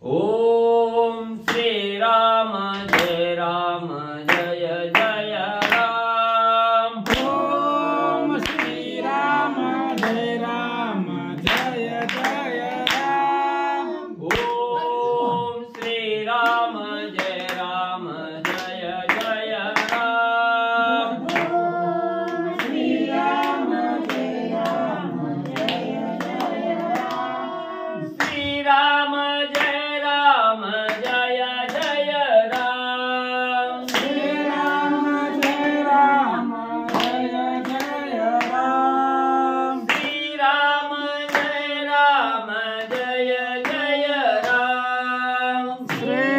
ओम श्री राम जय राम जय जय राम। ओम श्री राम जय जय राम। ओम श्री राम जय जय राम। ओम श्री राम जय जय राम। श्री राम जय जय राम। श्री राम जय जय राम। श्री राम जय जय राम। श्री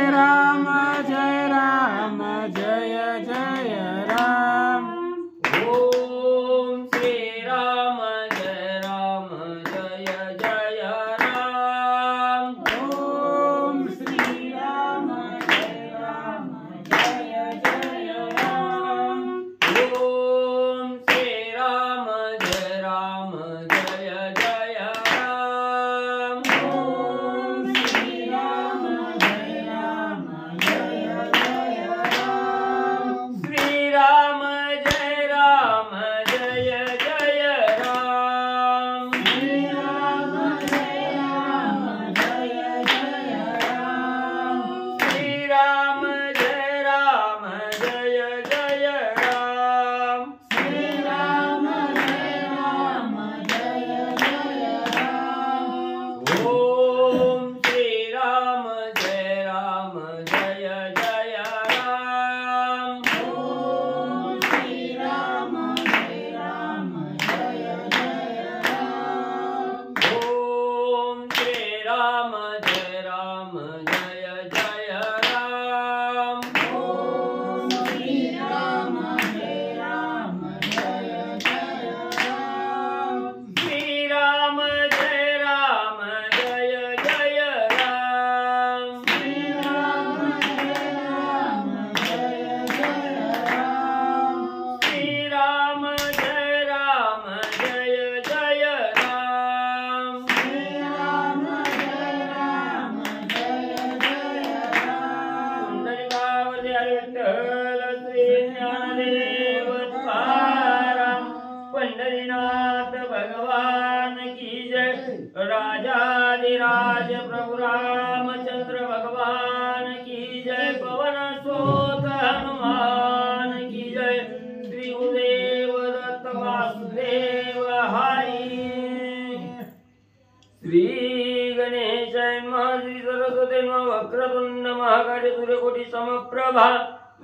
राम जय जय राम। ओम श्री राम जय जय राम। ओम श्री राम जय जय राम। ओम श्री राम जय जय राम। ओम श्री राम जय जय राम। श्री राम जय जय राम। श्री राम जय जय राम। श्री राम जय जय राम। श्री राम जय जय राम। ओम श्री राम जय जय राम। ओम श्री राम जय जय राम। ओम श्री राम जय जय राम। ओम श्री राम जय जय राम। श्री राम जय जय राम। श्री राम जय जय राम। श्री राम जय जय राम। श्री राम जय जय राम। पुंडलिकावरती हरी विठ्ठल श्री ज्ञानदेव तुकाराम। पंढरीनाथ भगवान की जय। राजाधिराज प्रभु रामचंद्र भगवान की जय। पवन सुत हनुमान की जय। श्री गुरुदेव दत्त वासुदेव हरी। श्री गणेशाय नमः। श्री सरस्वती नमः। वक्रतुंड महाकाय सूर्यकोटि समप्रभा।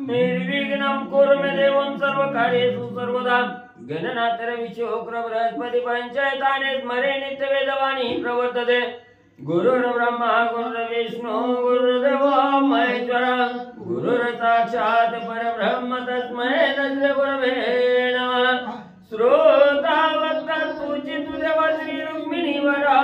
निर्विघ्नं कुरु मे देवं सर्वकार्येषु सर्वदा। गणनाथ रविशोक्र बृहस्पति पंचायताने स्मरे नित्यवेदवाणी प्रवर्तते। गुरुर्ब्रह्मा गुरुर्विष्णु गुरुर्देवो महेश्वरः। गुरुर्साक्षात् परब्रह्म तस्मै तस्य गुरवे नमः। श्रोता वक्ता सूचित देवा श्री रुक्मिणी वरा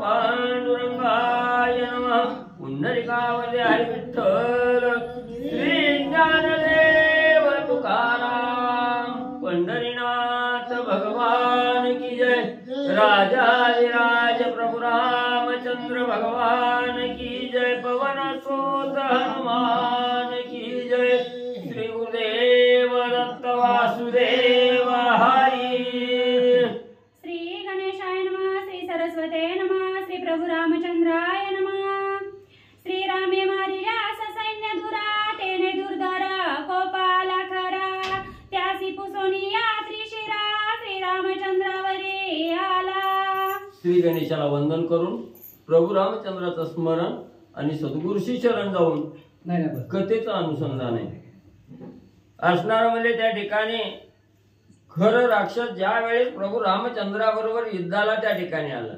पांडुरंगाय नमः। पुंडलिकावरती हरी विठ्ठल श्री ज्ञानदेव तुकाराम। पंढरीनाथ भगवान की जय। राजाधिराज प्रभु रामचंद्र भगवान की जय। पवन सुत हनुमान की जय। श्री गुरुदेव दत्त वासुदेव हरी। श्री गणेशाय नमः। श्री सरस्वते नमः। श्री प्रभु रामचंद्राय नमः। श्री रामे मारिल्या सैन्य धुरा तेने दुर्धरा कोपाला खरा त्यासी पुसोनिया त्रिशिरा श्री रामचंद्रावरी आला। श्री गणेशाला वंदन करून प्रभू रामचंद्राचं स्मरण आणि सद्गुरूशी शरण जाऊन कथेचं अनुसंधान आहे असणार. म्हणजे त्या ठिकाणी खरं राक्षस ज्या वेळेस प्रभू रामचंद्राबरोबर युद्धाला त्या ठिकाणी आला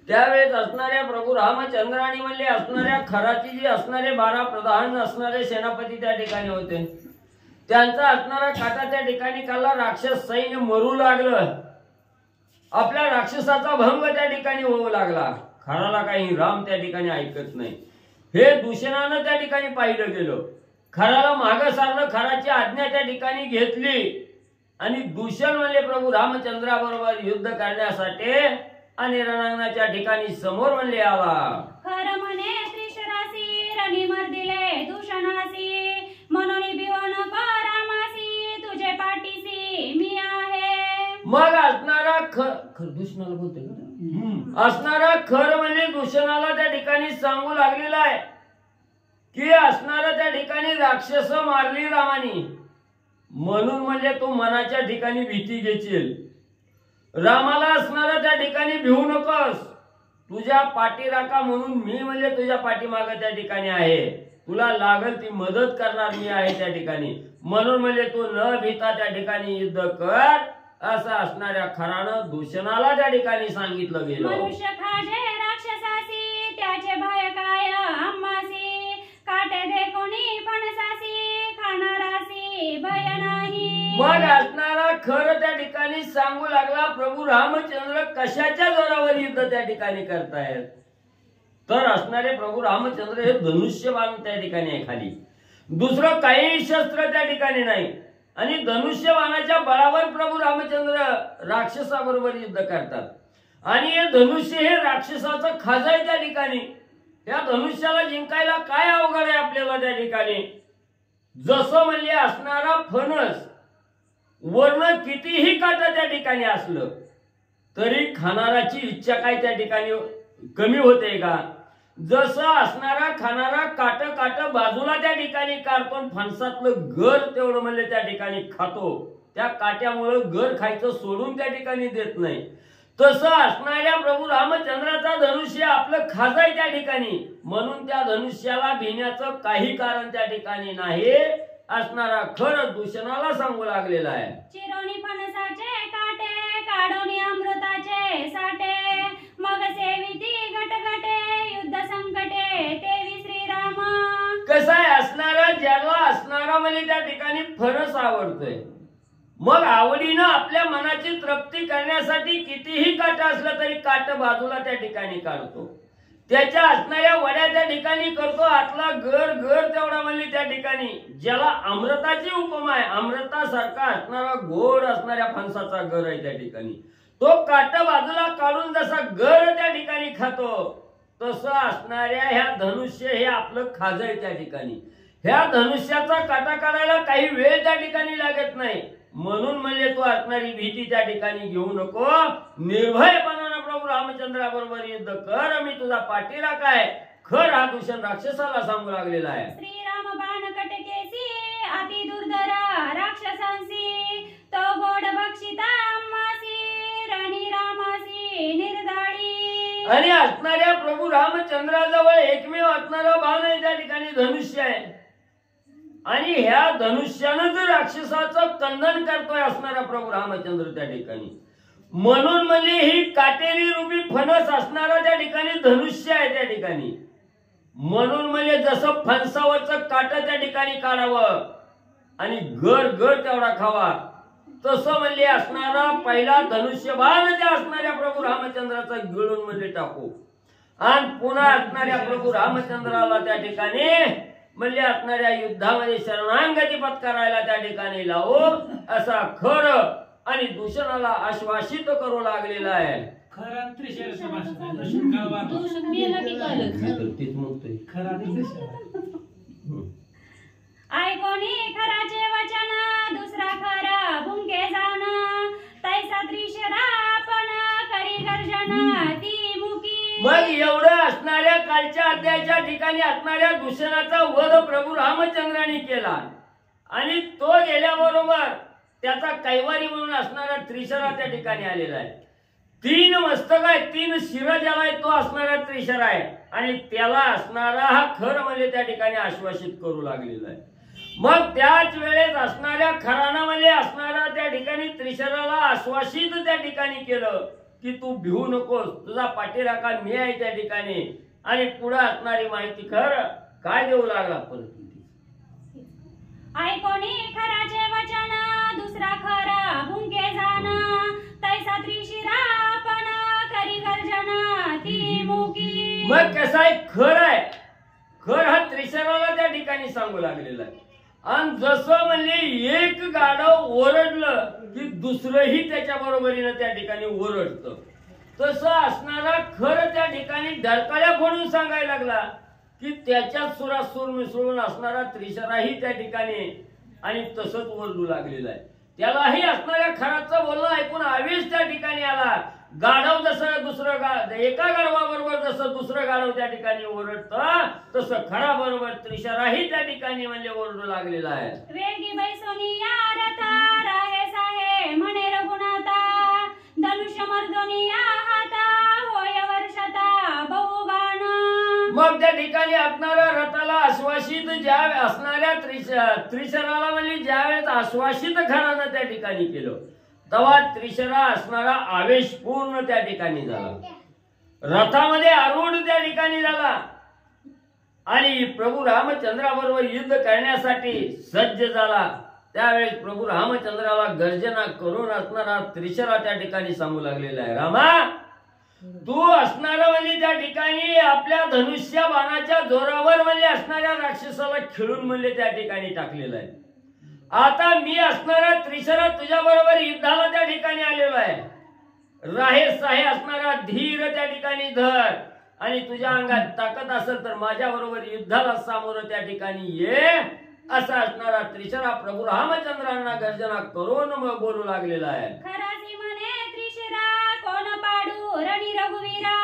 त्यावेळेस असणाऱ्या प्रभू रामचंद्रानी म्हणले असणाऱ्या खराची जी असणारे 12 प्रधान असणारे सेनापती त्या ठिकाणी होते. त्यांचा असणारा काटा त्या ठिकाणी काढला. राक्षस सैन्य मरू लागलं. आपल्या राक्षसाचा भंग त्या ठिकाणी होऊ लागला. खराला काही राम त्या ठिकाणी ऐकत नाही. हे दूषणानं त्या ठिकाणी पाहिलं गेलं. खराला मागं सारलं. खराची आज्ञा त्या ठिकाणी घेतली आणि दूषण म्हणले प्रभू रामचंद्राबरोबर युद्ध करण्यासाठी आणि रणांगणाच्या ठिकाणी समोर म्हणले आला. खरं म्हणे त्रिशिरा मग असणारा खर दूषणाला बोलतोय का? असणारा खर म्हणजे दूषणाला त्या ठिकाणी सांगू लागलेला आहे की असणारा त्या ठिकाणी राक्षस मारली रामानी, म्हणून म्हणजे तू मनाच्या ठिकाणी भीती घेशील. रामाला असणारा त्या ठिकाणी भिवू नकोस. तुझ्या पाठीराखा म्हणून मी म्हणजे तुझ्या पाठीमाग त्या ठिकाणी आहे. तुला लागल ती मदत करणार मी आहे त्या ठिकाणी. म्हणून म्हणजे तू न भीता त्या ठिकाणी युद्ध कर असं असणाऱ्या खरानं दूषणाला त्या ठिकाणी सांगितलं गेलं. मनुष्य खाजे राक्षसासी त्याचे भय काय आम्हासी, काटे दे कोणी फणसासी खाणारासी भय नाही. मग असणारा खर त्या ठिकाणी सांगू लागला प्रभू रामचंद्र कशाच्या जोरावर युद्ध त्या ठिकाणी करतायत. तर असणारे प्रभू रामचंद्र हे धनुष्यबाण त्या ठिकाणी आहे खाली, दुसरं काही शस्त्र त्या ठिकाणी नाही. आणि धनुष्यबाणाच्या बळावर प्रभू रामचंद्र राक्षसाबरोबर युद्ध करतात. आणि हे धनुष्य हे राक्षसाचं खाज आहे त्या ठिकाणी. त्या धनुष्याला जिंकायला काय अवघड आहे आपल्याला त्या ठिकाणी. जसं म्हणजे असणारा फणस वर्ण कितीही काटा त्या ठिकाणी असलं तरी खाणाराची इच्छा काय त्या ठिकाणी कमी होते का. जसं असणारा खाणारा काट काट बाजूला त्या ठिकाणी काढतो, फणसातलं घर तेवढं म्हणजे त्या ठिकाणी खातो. त्या काट्यामुळे घर खायचं सोडून त्या ठिकाणी देत नाही. तसं असणाऱ्या प्रभू रामचंद्राचा धनुष्य आपलं खाज आहे त्या ठिकाणी, म्हणून त्या धनुष्याला भिण्याचं काही कारण त्या ठिकाणी नाही. असणारा खर दूषणाला सांगू लागलेला आहे. चिरोनी फणसाचे काटे काढोनी अमृताचे साठे, मग सेविती गटगटे युद्ध संकटे तेवी श्रीराम. कसं आहे असणारा ज्याला असणारा म्हणजे त्या ठिकाणी फणस आवडतोय, मग आवडीनं आपल्या मनाची तृप्ती करण्यासाठी कितीही काट असलं तरी काट बाजूला त्या ठिकाणी काढतो. त्याच्या असणाऱ्या वड्या त्या ठिकाणी करतो. आतला घर घर तेवढा म्हणजे त्या ठिकाणी ज्याला अमृताची उपमा आहे, अमृतासारखा असणारा गोड असणाऱ्या फणसाचा घर आहे त्या ठिकाणी. तो काट बाजूला काढून जसा घर त्या ठिकाणी खातो, तसं असणाऱ्या ह्या धनुष्य हे आपलं खाज आहे त्या ठिकाणी. ह्या धनुष्याचा काटा काढायला काही वेळ त्या ठिकाणी लागत नाही. म्हणून म्हणजे तू असणारी भीती त्या ठिकाणी घेऊ नको. निर्भयपणानं प्रभू रामचंद्राबरोबर युद्ध कर. मी तुझा पाठीराख आहे. खर हा दूषण राक्षसाला सांगू लागलेला आहे. श्रीराम बाण कटकेसी अति दुर्धरा राक्षसांसी, तो गोड बक्षिता आम्हासी रणी रामासी निर्दाळी. आणि असणाऱ्या प्रभू रामचंद्राजवळ एकमेव असणारा बाण आहे त्या ठिकाणी धनुष्य आहे. आणि ह्या धनुष्यानं जर राक्षसाचं कंदन करतोय असणारा प्रभू रामचंद्र त्या ठिकाणी, म्हणून म्हणजे ही काटेरी रूपी फणस असणारा त्या ठिकाणी धनुष्य आहे त्या ठिकाणी. म्हणून म्हणजे जसं फणसावरचं काट त्या ठिकाणी काढावं आणि घर घर तेवढा खावा, तसं म्हणजे असणारा पहिला धनुष्यबाण त्या असणाऱ्या प्रभू रामचंद्राचा गिळून मध्ये टाकू आणि पुन्हा असणाऱ्या प्रभू रामचंद्राला त्या ठिकाणी म्हणजे असणाऱ्या युद्धामध्ये शरणागती पत्करायला त्या ठिकाणी लावू असा खर आणि दूषणाला आश्वासित करू लागलेला आहे. ऐकोनी खराचे वचन दुसरा खरा भुंके जाण, तैसा त्रिशरा आपण करी गर्जना ती मुकी. मग एवढं असणाऱ्या कालच्या अध्यायाच्या ठिकाणी असणाऱ्या दूषणाचा वध प्रभू रामचंद्राने केला आणि तो गेल्याबरोबर त्याचा कैवारी म्हणून असणारा त्रिशरा त्या ठिकाणी आलेला आहे. 3 मस्तक आहे, 3 शिर ज्याला आहे तो असणारा त्रिशरा आहे आणि त्याला असणारा हा खर म्हणजे त्या ठिकाणी आश्वासित करू लागलेला आहे. मग त्याच वेळेस असणाऱ्या खराना म्हणजे असणारा त्या ठिकाणी त्रिशराला आश्वासित त्या ठिकाणी केलं की तू भिवू नकोस, तुझा पाठीराखा मी आहे त्या ठिकाणी. आणि पुढे असणारी माहिती खर काय देऊ लागला परत. ऐकोनी खराचे वचन दुसरा खरा भुंके जाण, तैसा त्रिशिरा आपण करी गर्जना ती मुकी. मग कसं आहे खर आहे, खर हा त्रिशराला त्या ठिकाणी सांगू लागलेला आहे. आणि जसं म्हणजे एक गाढव ओरडलं की दुसरंही त्याच्या बरोबरीनं त्या ठिकाणी ओरडतं, तसं असणारा खर त्या ठिकाणी ढरकाळ्या फोडून सांगायला लागला की त्याच्यात सुरात सूर मिसळून असणारा त्रिशराही त्या ठिकाणी आणि तसंच ओरडू लागलेला आहे. त्यालाही असणाऱ्या खराचं बोलणं ऐकून आवेश त्या ठिकाणी आला. गाढव जसं दुसरं एका गाढवाबरोबर जसं दुसरं गाढव त्या ठिकाणी ओरडतं तसं खरा बरोबर त्रिशराही त्या ठिकाणी म्हणजे ओरडू लागलेला आहे. वेगी बैसोनी या रथा राहे साहे म्हणे रघुनाथा धनुष्य मर्दोनी या हाता होय वर्षता बहुगान. मग त्या ठिकाणी असणाऱ्या रथाला आश्वासित ज्या असणाऱ्या त्रिशराला म्हणजे ज्यावेळेस आश्वासित खरानं त्या ठिकाणी केलं तेव्हा त्रिशरा असणारा आवेश पूर्ण त्या ठिकाणी झाला. रथामध्ये आरूढ त्या ठिकाणी झाला आणि प्रभू रामचंद्राबरोबर युद्ध करण्यासाठी सज्ज झाला. त्यावेळेस प्रभू रामचंद्राला गर्जना करून असणारा त्रिशरा त्या ठिकाणी सांगू लागलेला आहे, रामा तू असणारा म्हणजे त्या ठिकाणी आपल्या धनुष्य बाणाच्या जोरावर म्हणजे असणाऱ्या राक्षसाला खिळून म्हणजे त्या ठिकाणी टाकलेलं आहे. आता मी असणारा त्रिशरा तुझ्या बरोबर युद्धाला त्या ठिकाणी आलेलो आहे. राहे साहे असणारा धीर त्या ठिकाणी धर आणि तुझ्या अंगात ताकद असेल तर माझ्या बरोबर युद्धाला सामोरं त्या ठिकाणी ये असा असणारा त्रिशरा प्रभू रामचंद्रांना गर्जना करून मग बोलू लागलेला आहे. खरासी म्हणे त्रिशिरा कोण पाडू रणी रघुवीरा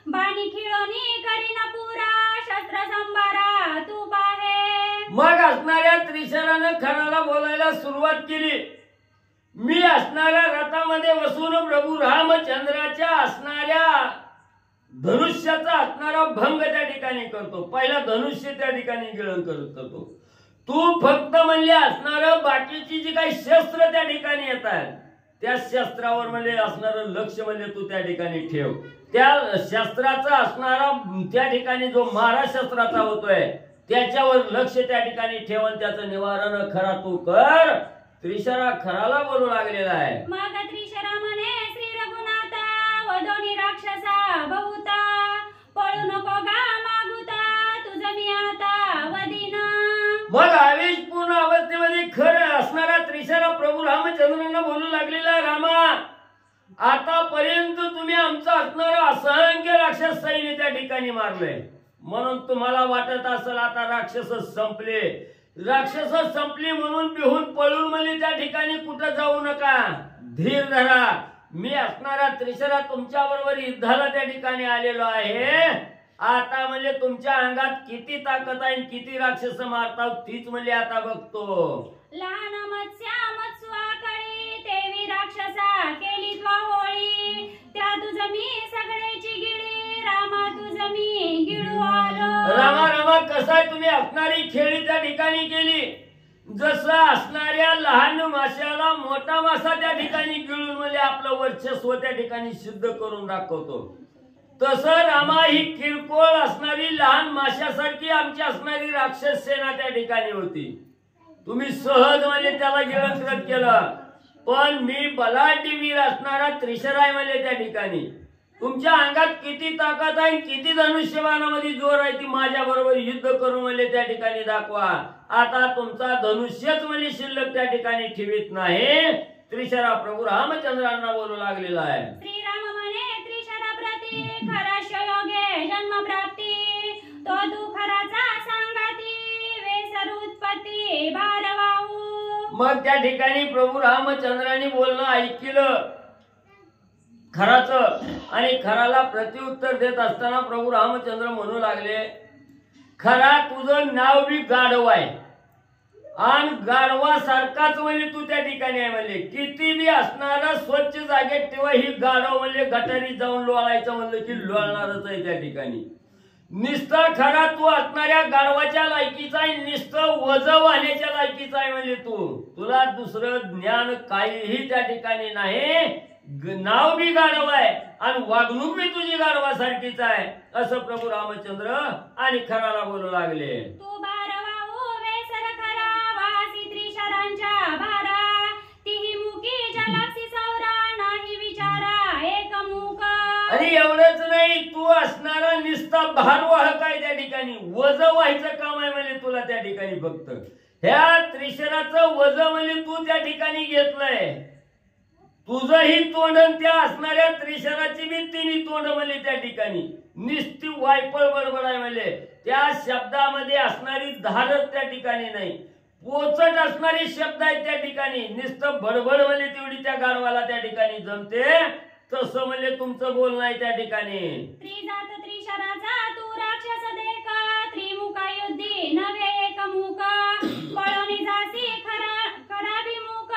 बाणी खिळोनी करीन पुरा शस्त्र संभारा तू पाहे. मग असणाऱ्या त्रिशरानं खराला बोलायला सुरुवात केली. मी असणाऱ्या रथामध्ये बसून प्रभू रामचंद्राच्या असणाऱ्या धनुष्याचा असणारा भंग त्या ठिकाणी करतो. पहिला धनुष्य त्या ठिकाणी गिळण करतो. तू फक्त म्हणजे असणार बाकीची जी काही शस्त्र त्या ठिकाणी येतात त्या शस्त्रावर म्हणजे असणारं लक्ष म्हणजे तू त्या ठिकाणी ठेव. त्या शस्त्राचा असणारा त्या ठिकाणी जो मारा शस्त्राचा होतोय त्याच्यावर लक्ष त्या ठिकाणी ठेवून त्याचं निवारण खरा तू कर. त्रिशरा खराला बोलू लागलेला आहे. मग त्रिशरा म्हणे श्री रघुनाथा वदोनी राक्षसा बहुता पळू नको गा मागुता तुझं मी आता वदिना. मग आवेशपूर्ण अवस्थेमध्ये खरं असणारा त्रिशरा प्रभू रामचंद्रांना बोलू लागलेला, रामा आतापर्यंत तुम्ही आमचा असणारा असंख्य राक्षस सैन्य त्या ठिकाणी मारले म्हणून तुम्हाला वाटत असेल आता राक्षस संपले. राक्षस संपली म्हणून बिहून पळून म्हणजे त्या ठिकाणी कुठं जाऊ नका. धीर धरा. मी असणारा त्रिशरा तुमच्या बरोबर युद्धाला त्या ठिकाणी आलेलो आहे. आता म्हणजे तुमच्या अंगात किती ताकद आहे किती राक्षस मारतात तीच म्हणजे आता बघतो. लहान मत्स्या मत्स्वाकळी तेवी राक्षसा केली त्वा होळी त्या तुझं मी सगळेची गिळी रामा तुझं मी गिळू आलो. रामा रामा कसाय तुम्ही असणारी खेळी त्या ठिकाणी केली. जसं असणाऱ्या लहान माशाला मोठा मासा त्या ठिकाणी गिळून म्हणजे आपलं वर्चस्व त्या ठिकाणी सिद्ध करून दाखवतो तसं रामा ही किरकोळ असणारी लहान माशासारखी आमची असणारी राक्षस सेना त्या ठिकाणी होती. तुम्ही सहज म्हणजे त्याला गिळंकृत केलं. पण मी बलाढ्य वीर असणारा त्रिशरा आहे म्हणजे त्या ठिकाणी तुमच्या अंगात किती ताकद आहे किती धनुष्यबाणामध्ये जोर आहे ती माझ्या बरोबर युद्ध करून म्हणजे त्या ठिकाणी दाखवा. आता तुमचा धनुष्यच म्हणजे शिल्लक त्या ठिकाणी ठेवीत नाही. त्रिशरा प्रभू रामचंद्रांना बोलू लागलेला आहे. श्रीराम म्हणे त्रिशरा प्रती खरा योगे जन्म प्राप्ती तो तू खराचा सांगाती वेसर उत्पत्ती भारवाहू. मग त्या ठिकाणी प्रभू रामचंद्रांनी बोलणं ऐकलं खराचं आणि खराला प्रत्युत्तर देत असताना प्रभू रामचंद्र म्हणू लागले, खरा तुझं नाव बी गाढव आहे आणि गाढवासारखाच म्हणजे तू त्या ठिकाणी आहे. म्हणजे किती बी असणारा स्वच्छ जागेत तेव्हा ही गाढव म्हणजे गटारीत जाऊन लोळायचं म्हणलं की लोळणारच आहे त्या ठिकाणी. निस्तं खरा तू असणाऱ्या गाढवाच्या लायकीचा आहे. निस्तं वज वाहण्याच्या लायकीचा आहे. म्हणजे तुला दुसरं ज्ञान काहीही त्या ठिकाणी नाही. नाव बी गाढव आहे आणि वागणूक बी तुझी गाढवासारखीच आहे असं प्रभू रामचंद्र आणि खराला बोलू लागले. तू भारवाहू वेसर खरा वासी त्रिशरांच्या भारा तिही मुकी जलाक्षी सौरा नाही विचारा एक मुक. आणि एवढंच नाही तू असणारा निस्ता भारवाहक आहे त्या ठिकाणी. वज व्हायचं काम आहे म्हणजे तुला त्या ठिकाणी फक्त ह्या त्रिशराचं वज म्हणजे तू त्या ठिकाणी घेतलंय. तुझंही तोंड त्या असणाऱ्या त्रिशराची बी तिन्ही तोंड म्हणजे त्या ठिकाणी निस्ती वायपळ बडबड आहे. म्हणजे त्या शब्दामध्ये असणारी धारच त्या ठिकाणी नाही. पोचट असणारे शब्द आहेत त्या ठिकाणी. नुसतं बडबड म्हणले तेवढी त्या गाढवाला त्या ठिकाणी जमते, तसं म्हणले तुमचं बोलणं आहे त्या ठिकाणी. त्रिजात त्रिशराचा तू राक्षस देख, त्रिमुखा युद्धी नव्हे एकमुख, पळोनी जासी खराभिमुख,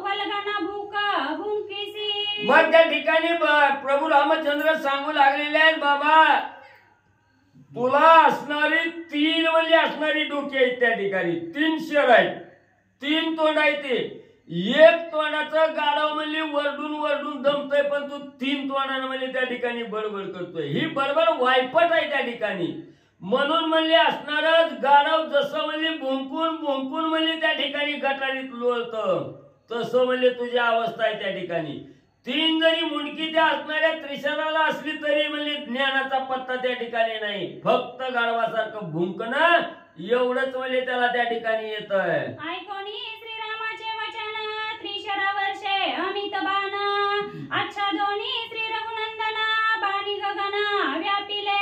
वल्गना भूक भुंकीसी. मग त्या ठिकाणी प्रभू रामचंद्र सांगू लागलेले आहेत, बाबा तुला असणारी 3 म्हणजे असणारी डोकी आहेत त्या ठिकाणी, 3 शर आहेत, 3 तोंड आहेत. ते एक तोंडाचं गाढव म्हणजे वरडून वरडून दमतोय, पण तू 3 तोंडानं म्हणजे त्या ठिकाणी बडबड करतोय. ही बडबड वायपट आहे त्या ठिकाणी. म्हणून म्हणजे असणारच गाढव जसं म्हणजे भुंकून भुंकून म्हणजे त्या ठिकाणी गटारीत लोळतं, तसं म्हणजे तुझी अवस्था आहे त्या ठिकाणी. 3 जरी मुंडकी त्या असणाऱ्या त्रिशराला असली तरी म्हणजे ज्ञानाचा पत्ता त्या ठिकाणी नाही. फक्त गाढवासारखं भुंकणं एवढंच म्हणजे त्याला त्या ठिकाणी येतंय. ऐकोनी श्रीरामाचे वचन, त्रिशरा वर्षे अमित बाण, आच्छादोनी श्री रघुनंदना, बाणी गगना व्यापिले.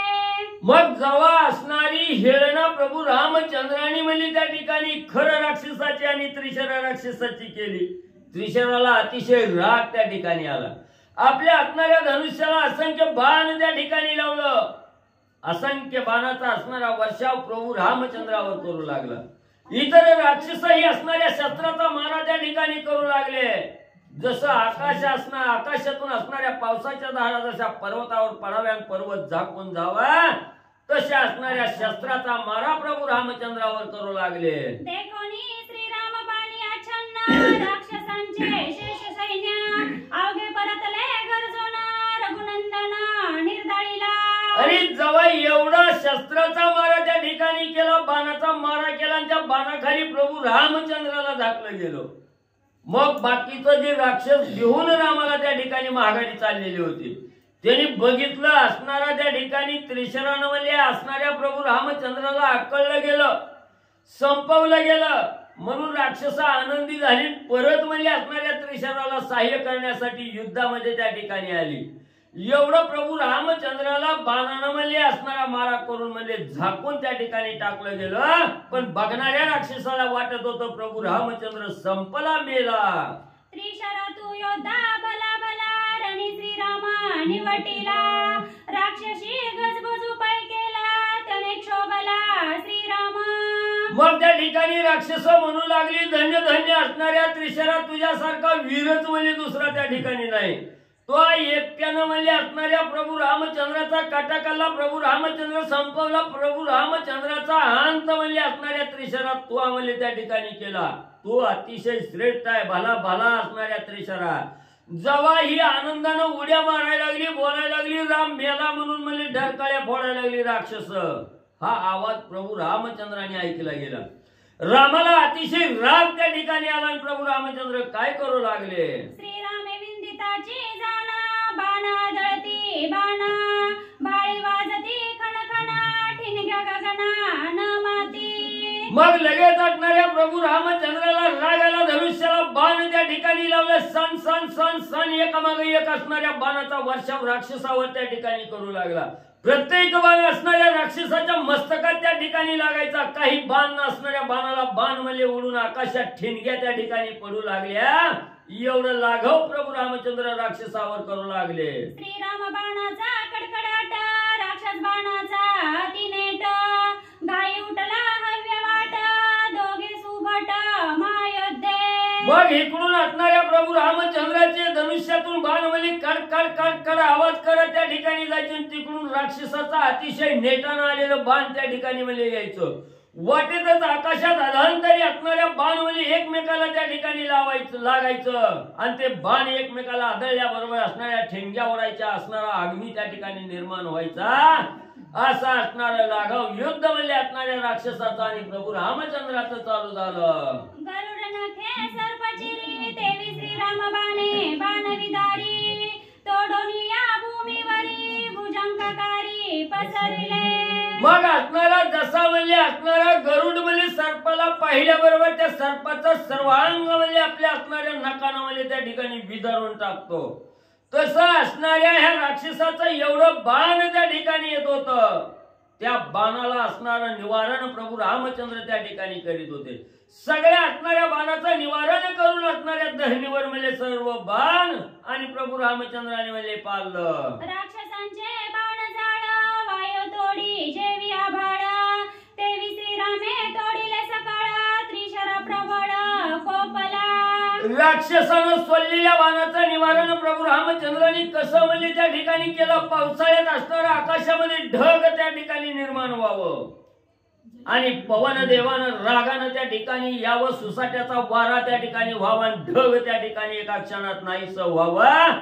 मग जेव्हा असणारी हेळना प्रभू रामचंद्रांनी म्हणजे त्या ठिकाणी खरं राक्षसाची आणि त्रिशरा राक्षसाची केली. त्रिशराला अतिशय राग त्या ठिकाणी आला. आपल्या असणाऱ्या धनुष्याला असंख्य बाण त्या ठिकाणी लावलं. असंख्य बाणाचा असणारा वर्षाव प्रभू रामचंद्रावर करू लागला. इतर राक्षसही असणाऱ्या शस्त्राचा मारा त्या ठिकाणी करू लागले. जसं आकाशातून असणाऱ्या पावसाच्या धारा जशा पर्वतावर पडाव्या आणि पर्वत झाकून जावा, तशा असणाऱ्या शस्त्राचा मारा प्रभू रामचंद्रावर करू लागले. देखोनी श्रीराम बाणी आच्छन्न, राक्षसांचे शेष सैन्य अवघे परतले गरजोना, रघुनंदना निर्दाळीला. आणि जेव्हा एवढा शस्त्राचा मारा त्या ठिकाणी केला, बाणाचा मारा केला, आणि त्या बाणाखाली प्रभू रामचंद्राला झाकलं गेलं. मग बाकीचं जे राक्षस घेऊन रामाला त्या ठिकाणी महागारी चाललेली होती, त्यांनी बघितलं असणारा त्या ठिकाणी त्रिशरानं म्हणजे असणाऱ्या प्रभू रामचंद्राला अकळलं गेलं, संपवलं गेलं. म्हणून राक्षस आनंदी झाली, परत म्हणजे असणाऱ्या त्रिशराला सहाय्य करण्यासाठी युद्धामध्ये त्या ठिकाणी आली. एवढं प्रभू रामचंद्राला बाणानं म्हणजे असणारा मारा करून म्हणजे झाकून त्या ठिकाणी टाकलं गेलं. पण बघणाऱ्या राक्षसाला वाटत होतं प्रभू रामचंद्र संपला, मेला. त्रिशरा तू योद्धा भला भला, रणी श्रीरामा निवटीला, राक्षसी गजबजू पै केला, त्याने क्षोभला श्रीरामा. मग त्या ठिकाणी राक्षस म्हणू लागली, धन्य धन्य असणाऱ्या त्रिशरा, तुझ्यासारखा वीरच म्हणजे दुसरा त्या ठिकाणी नाही. तो एकट्यानं म्हणजे असणाऱ्या प्रभू रामचंद्राचा काटा काढला, प्रभू रामचंद्र संपवला, प्रभू रामचंद्राचा अंत म्हणजे असणाऱ्या त्रिशरा तू म्हणजे त्या ठिकाणी केला. तू अतिशय श्रेष्ठ आहे, भला भला असणाऱ्या त्रिशरा. जेव्हा ही आनंदानं उड्या मारायला लागली, बोलायला लागली, राम मेला म्हणून म्हणजे ढरकाळ्या फोडायला लागली राक्षस, हा आवाज प्रभू रामचंद्राने ऐकला गेला. रामाला अतिशय राग त्या ठिकाणी आला आणि प्रभू रामचंद्र काय करू लागले. श्रीरामे विंदिताची जाणा, बाणा दळती बाणा, बाळी वाजती खणखणा, ठिणग्या गगना न माती. मग लगेच असणाऱ्या प्रभू रामचंद्राला राग आला, धनुष्याला बाण त्या ठिकाणी लावले. सण सण सण सण एकामागे एक असणाऱ्या बाणाचा वर्षाव राक्षसावर त्या ठिकाणी करू लागला. प्रत्येक बाण असणाऱ्या राक्षसाच्या मस्तकात त्या ठिकाणी लागायचा. काही बाण नसणाऱ्या बाणाला बाण म्हणजे उडून आकाशात ठिणग्या त्या ठिकाणी पडू लागल्या. एवढं लाघव प्रभू रामचंद्र राक्षसावर करू लागले. श्रीराम बाणाचा कडकडाट, राक्षस बाणाचा अतिनेट, गायी उठला हव्य वाट, दोघे सुभट महायोद्धे. मग इकडून असणाऱ्या प्रभू रामचंद्राचे धनुष्यातून बाण म्हणजे कड कड कड कड आवाज करत त्या ठिकाणी जायचे, आणि तिकडून राक्षसाचा अतिशय नेटानं आलेलं बाण त्या ठिकाणी म्हणजे यायचं. वाटेतच आकाशात अधांतरी असणाऱ्या बाण म्हणजे एकमेकाला त्या ठिकाणी लागायचं, आणि ते बाण एकमेकाला आदळल्याबरोबर असणाऱ्या ठेंग्या ओढायच्या, असणारा अग्नी त्या ठिकाणी निर्माण व्हायचा. असा असणारा लाघव युद्ध म्हणजे असणाऱ्या राक्षसाचा आणि प्रभू रामचंद्राचं चालू झालं. गरुड नखे सर्पचिरी, तेवी श्रीराम बाणे बाणविदारी, तोडोनी या भूमीवरी भुजंगकारी पसरले. मग असणारा जसा म्हणजे असणारा गरुड म्हणजे सर्पाला पाहिल्याबरोबर त्या सर्पाचा सर्वांग म्हणजे आपल्या असणाऱ्या नकानं म्हणजे त्या ठिकाणी विदारून टाकतो, तसं असणाऱ्या ह्या राक्षसाचं एवढं बाण त्या ठिकाणी येत होतं. त्या बाणाला असणारं निवारण प्रभू रामचंद्र त्या ठिकाणी करीत होते. सगळ्या असणाऱ्या बाणाचं निवारण करून असणाऱ्या दहनीवर म्हणजे सर्व बाण आणि प्रभू रामचंद्राने म्हणजे पाळलं. राक्षसांचे बाण जाळ वायू तोडी जेवी आभाळ तेवी श्रीरामे तोडिले सकाळ त्रिशरा प्रबळ कोपला. राक्षसानं सोडलेल्या बाणाचं निवारण प्रभू रामचंद्रांनी कसं म्हणजे त्या ठिकाणी केलं. पावसाळ्यात असणारं आकाशामध्ये ढग त्या ठिकाणी निर्माण व्हावं आणि पवन देवानं रागानं त्या ठिकाणी यावं, सुसाट्याचा वारा त्या ठिकाणी व्हावा, ढग त्या ठिकाणी एका क्षणात नाहीसं व्हावं.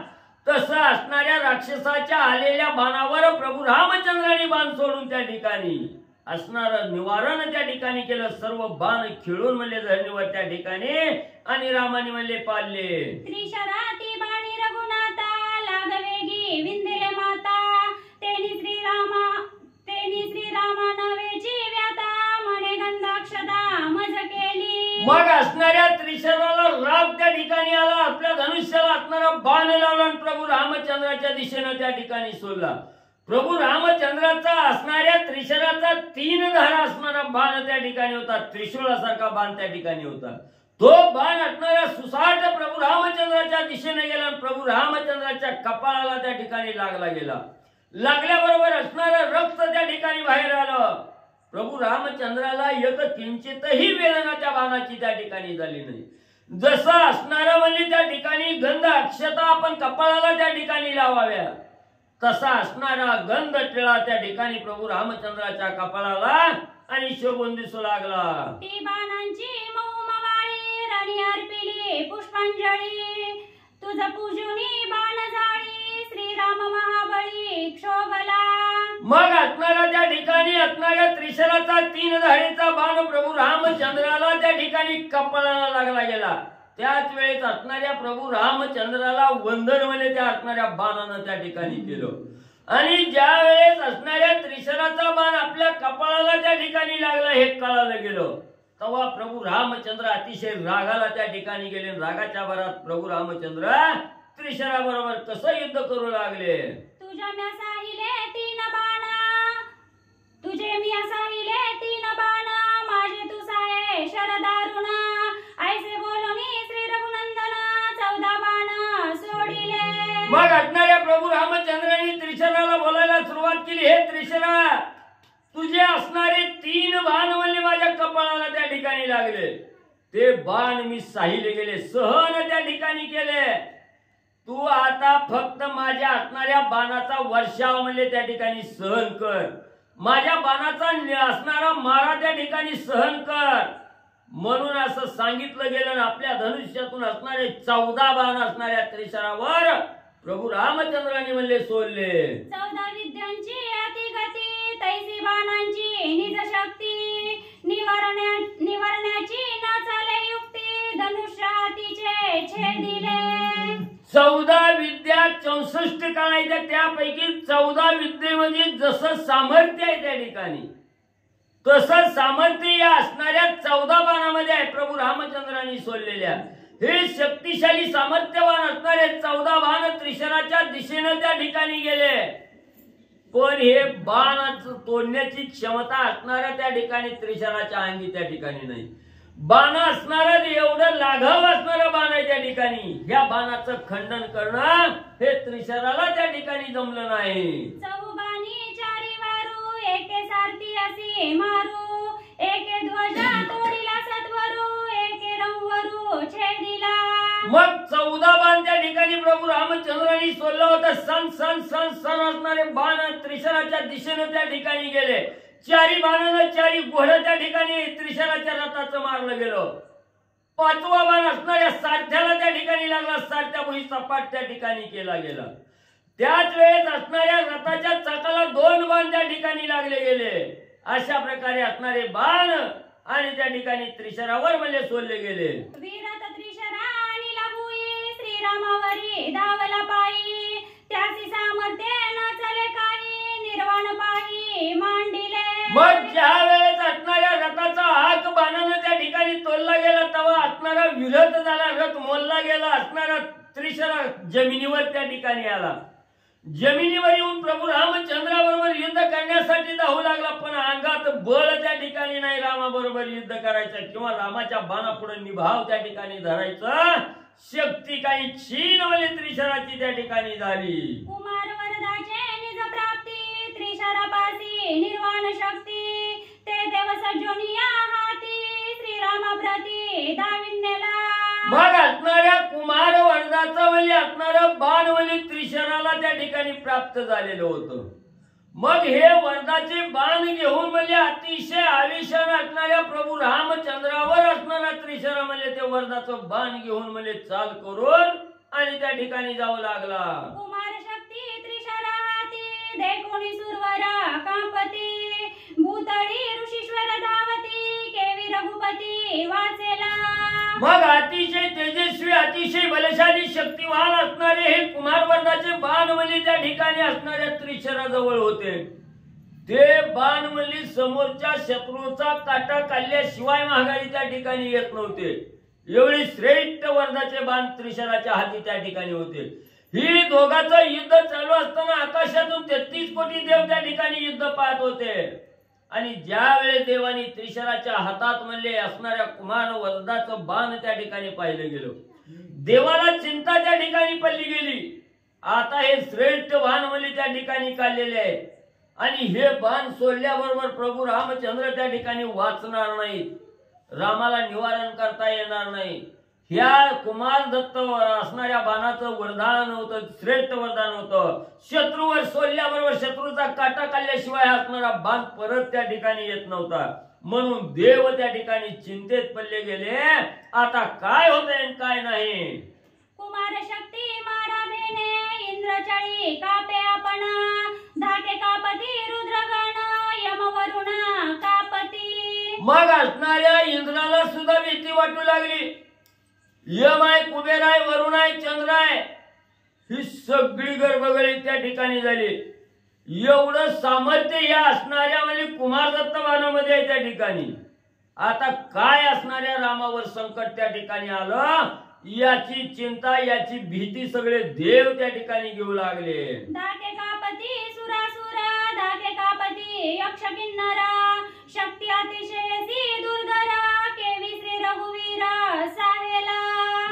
तसं असणाऱ्या राक्षसाच्या आलेल्या बाणावर प्रभू रामचंद्रांनी बाण सोडून त्या ठिकाणी असणार निवारण त्या ठिकाणी केलं. सर्व बाण खिळून म्हणले धरणीवर त्या ठिकाणी आणि रामाने म्हणले पाळले. त्रिशरा ती बाणी रघुनाथा लागवेगी विंदिले माता तेनी श्रीरामा नवेची व्याता म्हणे गंधाक्षता मज केली. मग असणाऱ्या त्रिशराला राग त्या ठिकाणी आला. आपल्या धनुष्याला असणारा बाण लावला आणि प्रभू रामचंद्राच्या दिशेनं त्या ठिकाणी सोडला. प्रभू रामचंद्राचा असणाऱ्या त्रिशराचा 3 धारा असणारा बाण त्या ठिकाणी होता. त्रिशूळासारखा बाण त्या ठिकाणी होता. तो बाण असणारा सुसाट प्रभू रामचंद्राच्या दिशेने गेला आणि प्रभू रामचंद्राच्या कपाळाला त्या ठिकाणी लागला गेला. लागल्याबरोबर असणारं रक्त त्या ठिकाणी बाहेर आलं. प्रभू रामचंद्राला एक किंचितही वेदना त्या बाणाची त्या ठिकाणी झाली नाही. जसं असणारं म्हणजे त्या ठिकाणी गंध अक्षता आपण कपाळाला त्या ठिकाणी लावाव्या तसा असणारा गंध टिळा त्या ठिकाणी प्रभू रामचंद्राच्या कपाळाला आणि शोभून दिसू लागला. ती बाणांची मऊमवाळी रणी अर्पिली पुष्पांजली तुझ पूजुनी बाण जाळी श्रीराम महाबळी क्षोभला. मग असणारा त्या ठिकाणी असणाऱ्या त्रिशराचा 3 धारेचा बाण प्रभू रामचंद्राला त्या ठिकाणी कपाळाला लागला गेला. त्याच वेळेस असणाऱ्या प्रभू रामचंद्राला वंदन म्हणजे त्या असणाऱ्या बाणानं त्या ठिकाणी केलं. आणि ज्या वेळेस असणाऱ्या त्रिशराचा बाण आपल्या कपाळाला त्या ठिकाणी लागला हे कळालं गेलं तेव्हा प्रभू रामचंद्र अतिशय रागाला त्या ठिकाणी गेले. रागाच्या भरात प्रभू रामचंद्र त्रिशरा बरोबर कसं युद्ध करू लागले. तुझ्या म्या साहिले 3 बाण तुझे मी साहिले 3 बाण माझे तू साये शरदारुण ऐसे बोलूनी श्री रघुनंदन 14 बाण सोडिले. मग असणाऱ्या प्रभू रामचंद्रांनी त्रिशराला बोलायला सुरुवात केली. हे त्रिशरा तुझे असणारे 3 बाण म्हणजे माझ्या कपाळाला त्या ठिकाणी लागले. ते बाण मी साहिले गेले सहन त्या ठिकाणी केले. तू आता फक्त माझ्या असणाऱ्या बाणाचा वर्षाव म्हणजे त्या ठिकाणी सहन कर. माझ्या बाणाचा असणारा मारा त्या ठिकाणी सहन कर म्हणून असं सांगितलं गेलं. आपल्या धनुष्यातून असणारे 14 बाण असणाऱ्या त्रिशरावर प्रभू रामचंद्रांनी म्हणले सोडले. 14 विद्यांची अतिगती तैसी बाणांची निज शक्ती निवारण्याची न चाले युक्ती धनुष्य हातीचे छेदिले. 14 विद्या 64 काढायच्या त्यापैकी 14 विद्येमध्ये जसं सामर्थ्य आहे त्या ठिकाणी तसं सामर्थ्य या असणाऱ्या 14 बाणामध्ये आहे प्रभू रामचंद्रांनी सोडलेल्या. हे शक्तिशाली सामर्थ्यवान असणारे 14 बाण त्रिशराच्या दिशेने त्या ठिकाणी गेले. पण हे बाण तोडण्याची क्षमता असणाऱ्या त्या ठिकाणी त्रिशराच्या अंगी त्या ठिकाणी नाही. बाण असणारं एवढं लाघव असणारं बाण आहे त्या ठिकाणी. या बाणाचं खंडन करणं हे त्रिशराला त्या ठिकाणी जमलं नाही. चौबाणी चारी वारू एके सारथी असी मारू एके ध्वजा तोडिला सत्वरू एके रंवरू छेदिला. मग 14 बाण त्या ठिकाणी प्रभू रामचंद्रांनी सोडलं होतं. सन सन सन सन असणारे बाण त्रिशराच्या दिशेने त्या ठिकाणी गेले. 4 बाणानं 4 घोडं त्या ठिकाणी त्रिशराच्या रथाचं मारलं गेलं. 5वा बाण असणाऱ्या सारथ्याला त्या ठिकाणी लागला. सारथ्या भुई सपाट त्या ठिकाणी केला गेला. त्याच वेळेस असणाऱ्या रथाच्या चाकाला 2 बाण त्या ठिकाणी लागले गेले. अशा प्रकारे असणारे बाण आणि त्या ठिकाणी त्रिशरावर म्हणजे सोडले गेले. वीरत त्रिशरा आणि लागुई श्रीरामावरी धावला पायी त्यासी सामर्थ्य न चले काही निर्वाण पायी मांडिले. मग ज्या वेळेस असणाऱ्या रथाचा हाक बाणानं त्या ठिकाणी तोडला गेला तेव्हा असणारा विरत झाला. रथ मोडला गेला. असणारा त्रिशरा जमिनीवर त्या ठिकाणी आला. जमिनीवर येऊन प्रभू रामचंद्राबरोबर युद्ध करण्यासाठी धावू लागला, पण अंगात बळ त्या ठिकाणी नाही रामाबरोबर युद्ध करायचं किंवा रामाच्या बाणापुढे निभाव त्या ठिकाणी धरायचं शक्ती काही क्षीण म्हणजे त्रिशराची त्या ठिकाणी झाली. कुमार वरदाचे निज प्राप्ती त्रिशरापासी निर्वाण शक्ती ते देव सज्जोनिया हाती श्रीरामा प्रती दाविन्यला. मग असणाऱ्या कुमार वरदाचं म्हणजे असणारं बाणवली त्रिशराला त्या ठिकाणी प्राप्त झालेलं होतं. मग हे वरदाचे बाण घेऊन म्हणजे अतिशय आलिशान असणाऱ्या प्रभू रामचंद्रावर असणारा त्रिशरा म्हणजे ते वरदाचं बाण घेऊन म्हणजे चाल करून आणि त्या ठिकाणी जाऊ लागला. कुमार शक्ती त्रिशरा हाती देखोनी सुरवरा कांपती भूतळी ऋषीश्वर धावती केवी रघुपती वाचेला. मग अतिशय तेजस्वी अतिशय बलशाली शक्तिवान असणारे हे कुमार वरदाचे बाणवली त्या ठिकाणी असणाऱ्या त्रिशराजवळ होते. ते बाणवली समोरच्या शत्रूचा काटा काढल्याशिवाय महागारी त्या ठिकाणी येत नव्हते. एवढी श्रेष्ठ वरदाचे बाण त्रिशराच्या हाती त्या ठिकाणी होते. ही दोघांचं युद्ध चालू असताना आकाशातून 33 कोटी देव त्या ठिकाणी युद्ध पाहत होते. आणि ज्या वेळेस देवानी त्रिशराच्या हातात म्हणले असणाऱ्या कुमार वरदाचं बाण त्या ठिकाणी पाहिलं गेलं, देवाला चिंता त्या ठिकाणी पडली गेली. आता हे श्रेष्ठ बाण म्हणले त्या ठिकाणी काढलेले आहे आणि हे बाण सोडल्याबरोबर प्रभू रामचंद्र त्या ठिकाणी वाचणार नाहीत, रामाला निवारण करता येणार नाही. ह्या कुमार दत्त असणाऱ्या बाणाचं वरदान होतं, श्रेष्ठ वरदान होतं. शत्रूवर सोडल्याबरोबर शत्रूचा काटा काढल्याशिवाय असणारा बाण परत त्या ठिकाणी येत नव्हता. म्हणून देव त्या ठिकाणी चिंतेत पडले गेले, आता काय होतंय काय नाही. कुमार शक्ती मारा भेने इंद्रचळी कापे आपण धाके कापती रुद्रगण यम वरुण कापती. मग असणाऱ्या इंद्राला सुद्धा भीती वाटू लागली. यम आहे, कुबेर आहे, वरुण आहे, चंद्र आहे, ही सगळी गरबगडी त्या ठिकाणी झाली. एवढं सामर्थ्य या असणाऱ्या म्हणजे कुमार दत्त बाणामध्ये आहे त्या ठिकाणी. आता काय असणाऱ्या रामावर संकट त्या ठिकाणी आलं याची चिंता याची भीती सगळे देव त्या ठिकाणी घेऊ लागले. धाके कापती सुरासुर धाके कापती यक्ष किन्नरा शक्ती अतिशयसी दुर्धरा केवी श्री रघुवीरा साहेला.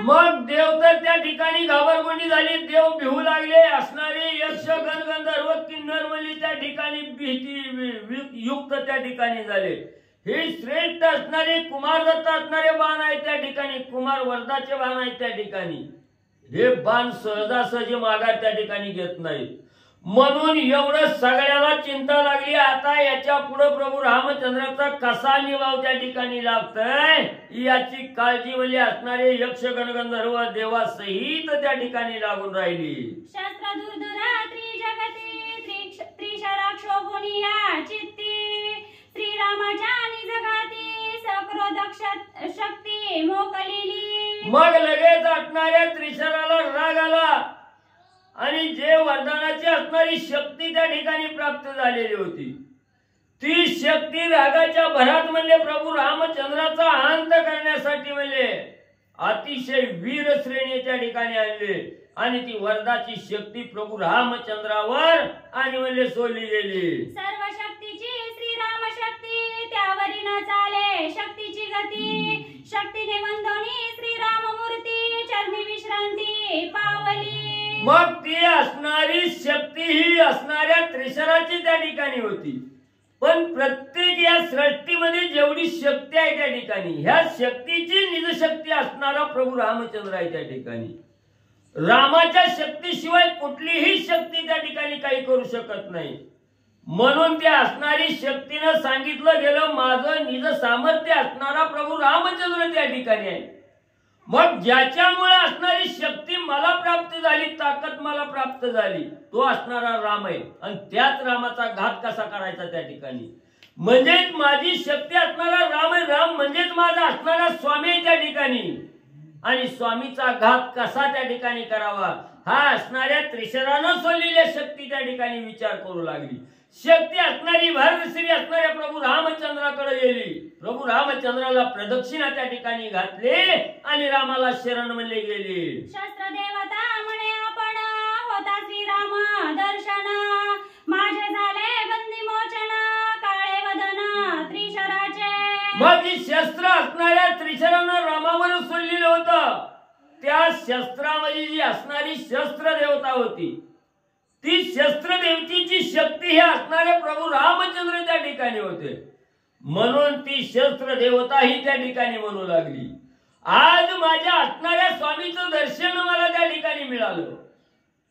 मग देव तर त्या ठिकाणी घाबरगुंडी झाली, देव भिवू लागले. असणारे यक्ष गण गंधर्व किन्नर म्हणजे त्या ठिकाणी भीती युक्त त्या ठिकाणी झाले. हे श्रेष्ठ असणारे कुमार दत्त असणारे बाण आहेत त्या ठिकाणी, कुमार वरदाचे बाण आहेत त्या ठिकाणी. हे बाण सहजासहजी माघार त्या ठिकाणी घेत नाहीत. म्हणून एवढं सगळ्याला चिंता लागली. आता याच्या पुढे प्रभू रामचंद्राचा कसा निभाव त्या ठिकाणी लागतोय याची काळजी म्हणजे असणारे यक्ष गणगंधर्व देवासहित त्या ठिकाणी लागून राहिली. शस्त्र दुर्धरा त्रिजगती त्रिशरा क्षोभुनिया चित्ती श्रीरामाच्या निजघाती सक्रोध शक्ती मोकलेली. मग लगेच असणाऱ्या त्रिशराला राग आला आणि जे वरदानाची असणारी शक्ती त्या ठिकाणी प्राप्त झालेली होती ती शक्ती रागाच्या भरात म्हणजे प्रभू रामचंद्राचा अंत करण्यासाठी म्हणजे अतिशय वीर श्रेणी त्या ठिकाणी आणले आणि ती वरदाची शक्ती प्रभू रामचंद्रावर आणि म्हणजे सोडली गेली. सर्व शक्तीची श्रीराम शक्ती त्यावरी न चाले शक्तीची गती शक्तीने वंदनी श्रीराम मूर्ती चरणी विश्रांती पावली. मग ती असणारी शक्ती ही असणाऱ्या त्रिशराची त्या ठिकाणी होती. पण प्रत्येक या सृष्टीमध्ये जेवढी शक्ती आहे त्या ठिकाणी ह्या शक्तीची निजशक्ती असणारा प्रभू रामचंद्र आहे त्या ठिकाणी. रामाच्या शक्तीशिवाय कुठलीही शक्ती त्या ठिकाणी काही करू शकत नाही. म्हणून त्या असणारी शक्तीनं सांगितलं गेलं माझं निज सामर्थ्य असणारा प्रभू रामचंद्र त्या ठिकाणी आहे. मग ज्याच्यामुळे असणारी शक्ती मला प्राप्त झाली ताकद मला प्राप्त झाली तो असणारा राम आहे. आणि त्याच रामाचा घात कसा करायचा त्या ठिकाणी म्हणजेच माझी शक्ती असणारा राम आहे. राम म्हणजेच माझा असणारा स्वामी आहे त्या ठिकाणी. आणि स्वामीचा घात कसा त्या ठिकाणी करावा हा असणाऱ्या त्रिशरानं सोडलेल्या शक्ती त्या ठिकाणी विचार करू लागली. शक्ती असणारी भारतश्री असणाऱ्या प्रभू रामचंद्राकडे गेली. प्रभू रामचंद्राला प्रदक्षिणा त्या ठिकाणी घातली आणि रामाला शरण म्हणले गेले. शस्त्र देवता म्हणे आपण होता श्रीराम दर्शन माझे झाले बंदी मोचन काळे वदन त्रिशराचे. मग जी शस्त्र असणाऱ्या त्रिशरानं रामावर सोडलेलं होतं त्या शस्त्रामध्ये जी असणारी शस्त्र देवता होती ती शस्त्र देवतेची शक्ती हे असणारे प्रभू रामचंद्र त्या ठिकाणी होते. म्हणून ती शस्त्र देवता ही त्या ठिकाणी म्हणू लागली. आज माझ्या असणाऱ्या स्वामीचं दर्शन मला त्या ठिकाणी मिळालं.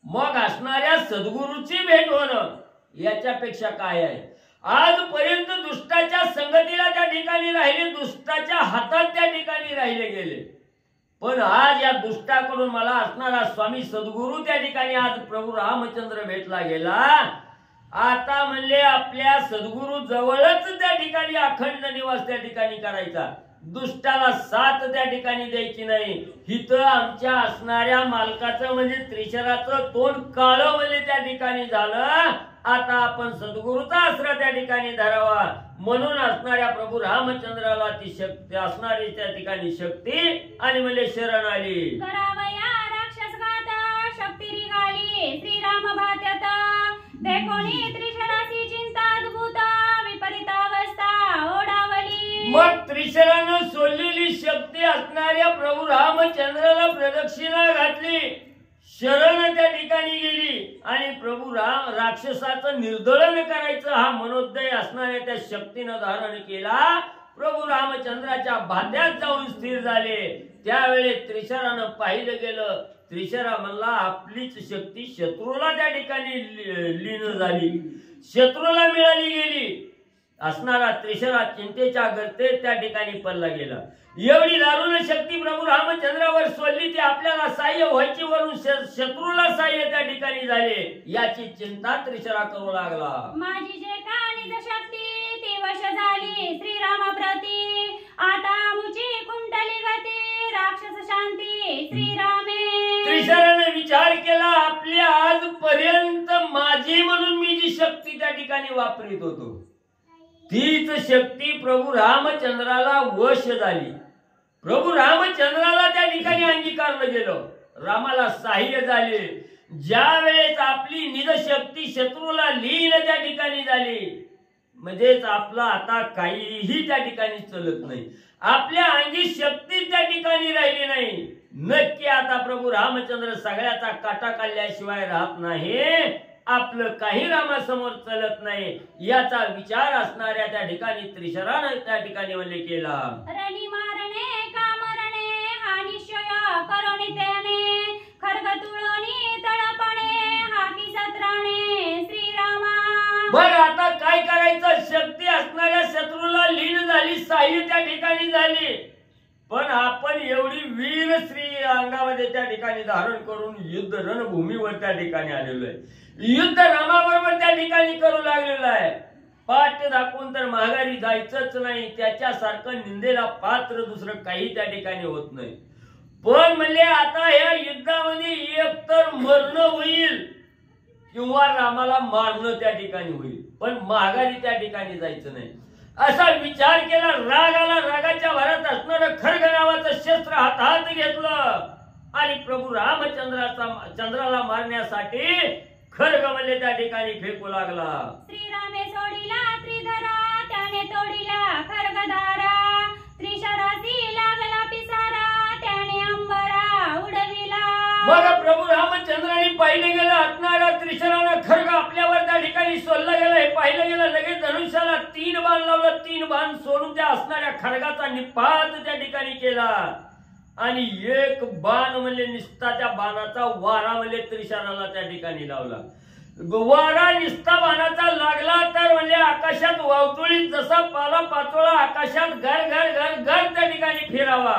मग असणाऱ्या सद्गुरूची भेट होणं याच्यापेक्षा काय आहे. आजपर्यंत दुष्टाच्या संगतीला त्या ठिकाणी राहिले, दुष्टाच्या हातात त्या ठिकाणी राहिले गेले. पण आज या दुष्टाकडून मला असणारा स्वामी सद्गुरू त्या ठिकाणी आज प्रभू रामचंद्र भेटला गेला. आता म्हणले आपल्या सद्गुरू जवळच त्या ठिकाणी अखंड निवास त्या ठिकाणी करायचा. दुष्टाला साथ त्या ठिकाणी द्यायची नाही. हिथं आमच्या असणाऱ्या मालकाचं म्हणजे त्रिशराचं तोंड काळं म्हणजे त्या ठिकाणी झालं. आता आपण सद्गुरूचा आसरा त्या ठिकाणी धरावा. म्हणून असणाऱ्या प्रभू रामचंद्राला ती शक्ती असणारी त्या ठिकाणी शक्ती आणि म्हणजे शरण आली. करावया राक्षसघात शक्ती निघाली श्रीराम भात्यात. देखोनी त्रिशराची चिंता अद्भुत विपरीत अवस्था ओढावली. मग त्रिशरानं सोडलेली शक्ती असणाऱ्या प्रभू रामचंद्राला प्रदक्षिणा घातली, शरण त्या ठिकाणी गेली आणि प्रभू राम राक्षसाचं निर्दळन करायचं हा मनोदय असणाऱ्या त्या शक्तीनं धारण केला. प्रभू रामचंद्राच्या भात्यात जाऊन स्थिर झाले. त्यावेळी त्रिशरानं पाहिलं गेलं. त्रिशरा म्हणला आपलीच शक्ती शत्रूला त्या ठिकाणी लीन झाली, शत्रूला मिळाली गेली. असणारा त्रिशरा चिंतेच्या गर्तेत त्या ठिकाणी पडला गेला. एवढी दारुण शक्ती प्रभू रामचंद्रावर सोडली ती आपल्याला साह्य व्हायची वरून शत्रूला साह्य त्या ठिकाणी झाले याची चिंता त्रिशरा करू लागला. माझी जे कानिज शक्ती ती वश झाली श्रीराम प्रती. आता मुची कुंडली गती राक्षस शांती श्रीरामे. त्रिशराने विचार केला आपल्या आजपर्यंत माझी म्हणून मी जी शक्ती त्या ठिकाणी वापरित होतो तीच शक्ती प्रभू रामचंद्राला वश झाली. प्रभू रामचंद्राला त्या ठिकाणी अंगीकारलं गेलं, रामाला साह्य झाले. ज्या वेळेस आपली निजशक्ती शत्रूला लीन त्या ठिकाणी झाली म्हणजेच आपला आता काहीही त्या ठिकाणी चलत नाही, आपल्या अंगी शक्ती त्या ठिकाणी राहिली नाही. नक्की आता प्रभू रामचंद्र सगळ्याचा काटा काढल्याशिवाय राहत नाही, आपलं काही रामासमोर चलत नाही याचा विचार असणाऱ्या त्या ठिकाणी त्रिशरानं त्या ठिकाणी म्हणले केला. रणी मारणे कामरणे हा निश्चय करोनी त्याने खड्ग तुळणी तळपणे हाती सत्राणे श्रीरामा. बघ आता काय करायचं. शक्ती असणाऱ्या शत्रूला लीन झाली, साह्य त्या ठिकाणी झाली. पण आपण एवढी वीर स्त्री अंगामध्ये त्या ठिकाणी धारण करून युद्ध रणभूमीवर त्या ठिकाणी आलेलो आहे. युद्ध रामाबरोबर त्या ठिकाणी करू लागलेलं आहे. पाठ दाखवून तर माघारी जायचंच नाही. त्याच्यासारखं निंदेला पात्र दुसरं काही त्या ठिकाणी होत नाही. पण म्हणले आता या युद्धामध्ये एकतर मरणं होईल किंवा रामाला मारणं त्या ठिकाणी होईल, पण माघारी त्या ठिकाणी जायचं नाही असा विचार केला. राग आला. रागाच्या भरात असणारं खड्ग नावाचं शस्त्र हातात घेतलं आणि प्रभू रामचंद्राला मारण्यासाठी खड्ग म्हणजे त्या ठिकाणी फेकू लागला. श्रीरामे सोडिला त्रिधरा त्याने तोडिला खड्गधारा. त्रिशरासी लागला पिसारा त्याने अंबरा उडविला. मग प्रभू रामचंद्राने पाहिलं गेलं असणारा त्रिशरानं खड्ग आपल्यावर त्या ठिकाणी सोडला गेला. हे पाहिलं गेलं. लगेच धनुष्याला 3 बाण लावलं. 3 बाण सोडून त्या असणाऱ्या खड्गाचा निपात त्या ठिकाणी केला आणि एक बाण म्हणजे निस्ता त्या बाणाचा वारा म्हणजे त्रिशराला त्या ठिकाणी लावला. वारा निस्ता बाणाचा लागला तर म्हणजे आकाशात वावतुळीत जसा पाला पाचोळा आकाशात घर घर घर घर त्या ठिकाणी फिरावा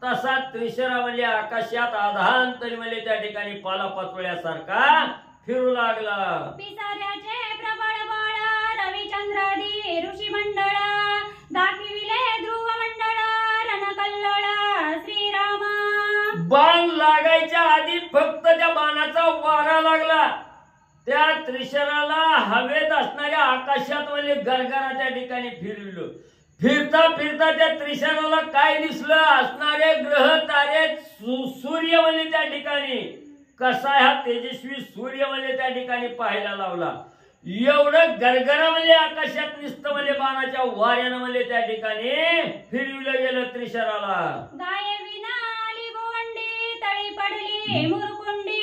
तसा त्रिशरा म्हणजे आकाशात आधांतरी म्हणजे त्या ठिकाणी पाला पाचोळ्यासारखा फिरू लागला. पिसाऱ्याचे प्रबळ बळ रविचंद्रादी ऋषी मंडळ दाखविले ध्रुव मंडळ रणकल्लोळ श्रीराम. बाण लागायच्या आधी फक्त त्या बाणाचा वारा लागला. त्या त्रिशराला हवेत असणाऱ्या आकाशात म्हणजे गरगरा त्या ठिकाणी फिरविलं. फिरता फिरता त्या त्रिशराला काय दिसलं. असणारे ग्रह तारे सूर्य म्हणजे त्या ठिकाणी कसा ह्या तेजस्वी सूर्य म्हणजे त्या ठिकाणी पाहायला लावला. एवढं गरगरा म्हणजे आकाशात निसतं म्हणजे बाणाच्या वाऱ्यानं म्हणजे त्या ठिकाणी फिरविलं गेलं त्रिशराला. गाये विना आली गोवंडी, तळी पडली मुरकुंडी,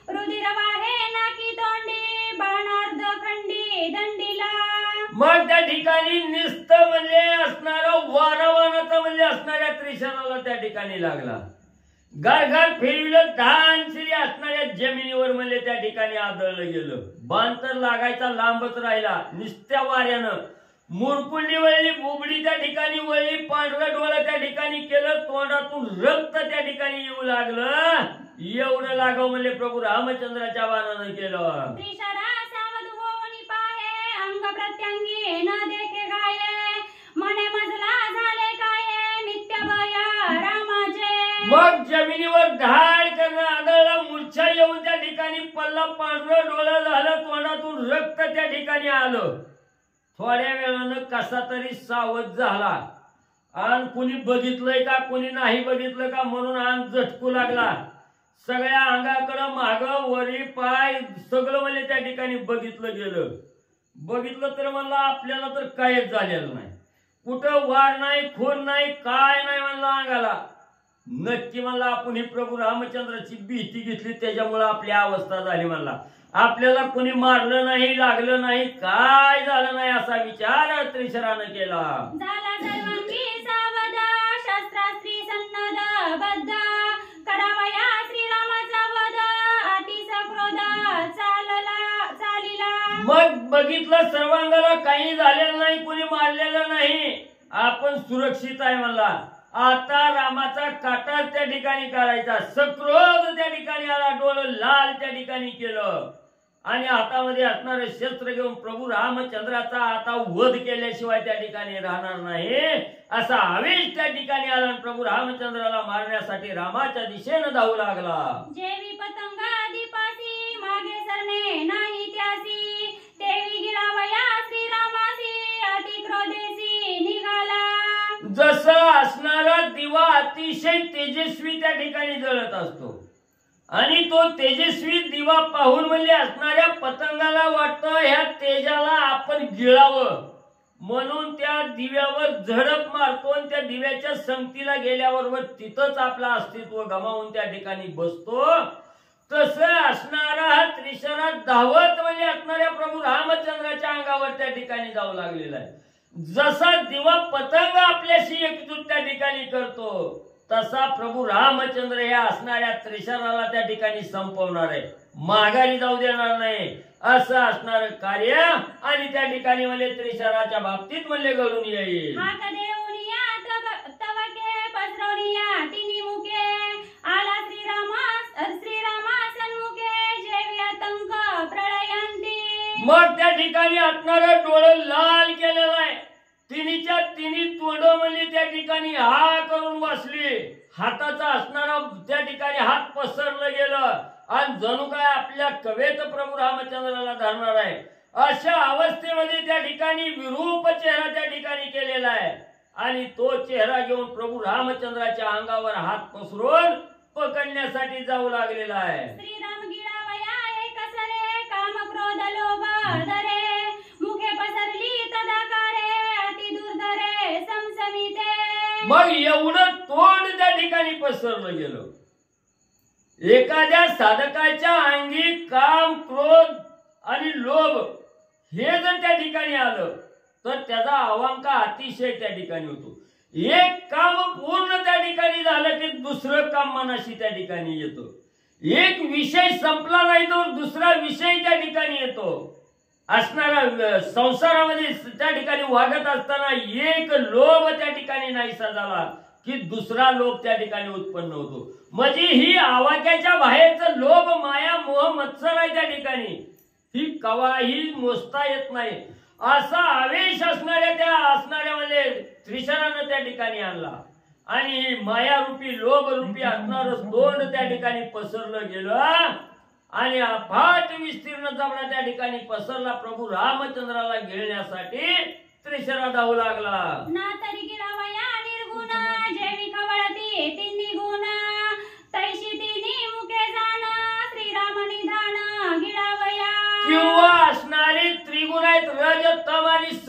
रुधिर वाहे नाकी तोंडी, बाणार्ध खंडी दंडीला. मग त्या ठिकाणी निसतं म्हणजे असणारं वारावानाचं म्हणजे असणाऱ्या त्रिशराला त्या ठिकाणी लागला. घर फिरविलं धान श्री असणाऱ्या जमिनीवर म्हणजे त्या ठिकाणी आदळलं गेलं. बाण तर लागायचा लांबच राहिला निस्त्या वाऱ्यानं. मुरकुंडी वळली, बुबडी त्या ठिकाणी वळली, पांढरं डोळं त्या ठिकाणी केलं, तोंडातून रक्त त्या ठिकाणी येऊ लागलं. एवढं लागाव म्हणजे प्रभू रामचंद्राच्या बाणानं केलं. त्रिशरा सावध होऊन पाहे, अंग प्रत्यंगी न देखे गाये, मने मजला झाले काय नित्य भय रामाचे. मग जमिनीवर धाड करणं आदळला, मूर्छा येऊन त्या ठिकाणी पल्ला, पांढरं डोळं झालं, तोंडातून रक्त त्या ठिकाणी आलं. थोड्या वेळानं कसा तरी सावध झाला. आणि कुणी बघितलंय का कुणी नाही बघितलं का म्हणून आन झटकू लागला. सगळ्या अंगाकडं माग वरी पाय सगळं म्हणजे त्या ठिकाणी बघितलं गेलं. बघितलं तर म्हणलं आपल्याला तर काहीच झालेलं नाही, कुठं वार नाही, खून नाही, काय नाही म्हणलं अंगाला. नक्की म्हणला आपण ही प्रभू रामचंद्राची भीती घेतली त्याच्यामुळे आपली अवस्था झाली म्हणला. आपल्याला कोणी मारलं नाही, लागलं नाही, काय झालं नाही असा विचार त्रिशरानं केला. झाला सर्वांगी सावध, शस्त्रास्त्री सन्नद बद्ध, करावया श्रीरामाचा वध, अतिस क्रोध चालिला. मग बघितलं सर्वांगाला काही झालेलं नाही, कोणी मारलेलं नाही, आपण सुरक्षित आहे म्हणला. आता रामाचा काटा त्या ठिकाणी काढायचा. सक्रोध त्या ठिकाणी आला, डोळं लाल त्या ठिकाणी केलं आणि हातामध्ये असणारे शस्त्र घेऊन प्रभू रामचंद्राचा आता वध केल्याशिवाय त्या ठिकाणी राहणार नाही असा आवेश त्या ठिकाणी आला. प्रभू रामचंद्राला मारण्यासाठी रामाच्या दिशेनं धावू लागला. जेवी पतंगा दीपासी, मागे सरणे नाही त्यासी, तेवी गिळावया श्रीरामासी, अति क्रोधेसी निघाला. जसं असणारा दिवा अतिशय तेजस्वी त्या ठिकाणी जळत असतो आणि तो तेजस्वी दिवा पाहून म्हणजे असणाऱ्या पतंगाला वाटतं ह्या तेजाला आपण गिळावं म्हणून त्या दिव्यावर झडप मारतो आणि त्या दिव्याच्या संगतीला गेल्याबरोबर तिथंच आपलं अस्तित्व गमावून त्या ठिकाणी बसतो. तसं असणारा हा त्रिशरा धावत म्हणजे असणाऱ्या प्रभू रामचंद्राच्या अंगावर त्या ठिकाणी जाऊ लागलेला आहे. जसा दिवा पतंग आपल्याशी एकजूट त्या ठिकाणी करतो तसा प्रभू रामचंद्र या असणाऱ्या त्रिशराला त्या ठिकाणी संपवणार आहे, माघारी जाऊ देणार नाही असं असणार कार्य आणि त्या ठिकाणी म्हणजे त्रिशराच्या बाबतीत म्हणजे घडून येईल. हाक देऊनिया तवके पसरवनिया तिन्ही मुखे, आला श्रीरामा सन्मुखे, जेवी आतंक प्रळयंती. मग त्या ठिकाणी असणारं डोळं लाल केलेलं आहे. तिन्हीच्या तिन्ही तोंड म्हणजे त्या ठिकाणी हा करून बसली. हाताचा असणारा त्या ठिकाणी हात पसरलं गेलं आणि जणू काय आपल्या कवेत प्रभू रामचंद्राला धरणार आहे अशा अवस्थेमध्ये त्या ठिकाणी विरूप चेहरा त्या ठिकाणी केलेला आहे आणि तो चेहरा घेऊन प्रभू रामचंद्राच्या अंगावर हात पसरून पकडण्यासाठी जाऊ लागलेला आहे. श्रीराम गिळावया एक सरे, काम क्रोध लोभ धरे, मुखे पसरली तदाकारे, अति दुर्धरे समसमिते. मग एवढं तोंड त्या ठिकाणी पसरलं गेलं. एखाद्या साधकाच्या अंगी काम क्रोध आणि लोभ हे जर त्या ठिकाणी आलं तर त्याचा अवांका अतिशय त्या ठिकाणी होतो. एक काम पूर्ण त्या ठिकाणी झालं की दुसरं काम मनाशी त्या ठिकाणी येतो. एक विषय संपला नाही तर दुसरा विषय त्या ठिकाणी येतो. असणारा संसारामध्ये त्या ठिकाणी वागत असताना एक लोभ त्या ठिकाणी नाहीसा झाला की दुसरा लोभ त्या ठिकाणी उत्पन्न होतो. म्हणजे ही आवाक्याच्या बाहेरचं लोभ माया मोह मत्सर आहे त्या ठिकाणी, ही कवाही मोजता येत नाही. असा आवेश असणाऱ्या म्हणजे त्रिशरानं त्या ठिकाणी आणला आणि मायारूपी लोभरूपी असणारं तोंड त्या ठिकाणी पसरलं गेलं आणि अफाट विस्तीर्ण जमला त्या ठिकाणी पसरला. प्रभू रामचंद्राला घेण्यासाठी त्रिशरा धावू लागला. ना तरी गिळावया निर्गुण, जेवी खवळती तिन्ही गुण, तैशी तिन्ही मुखे जाण,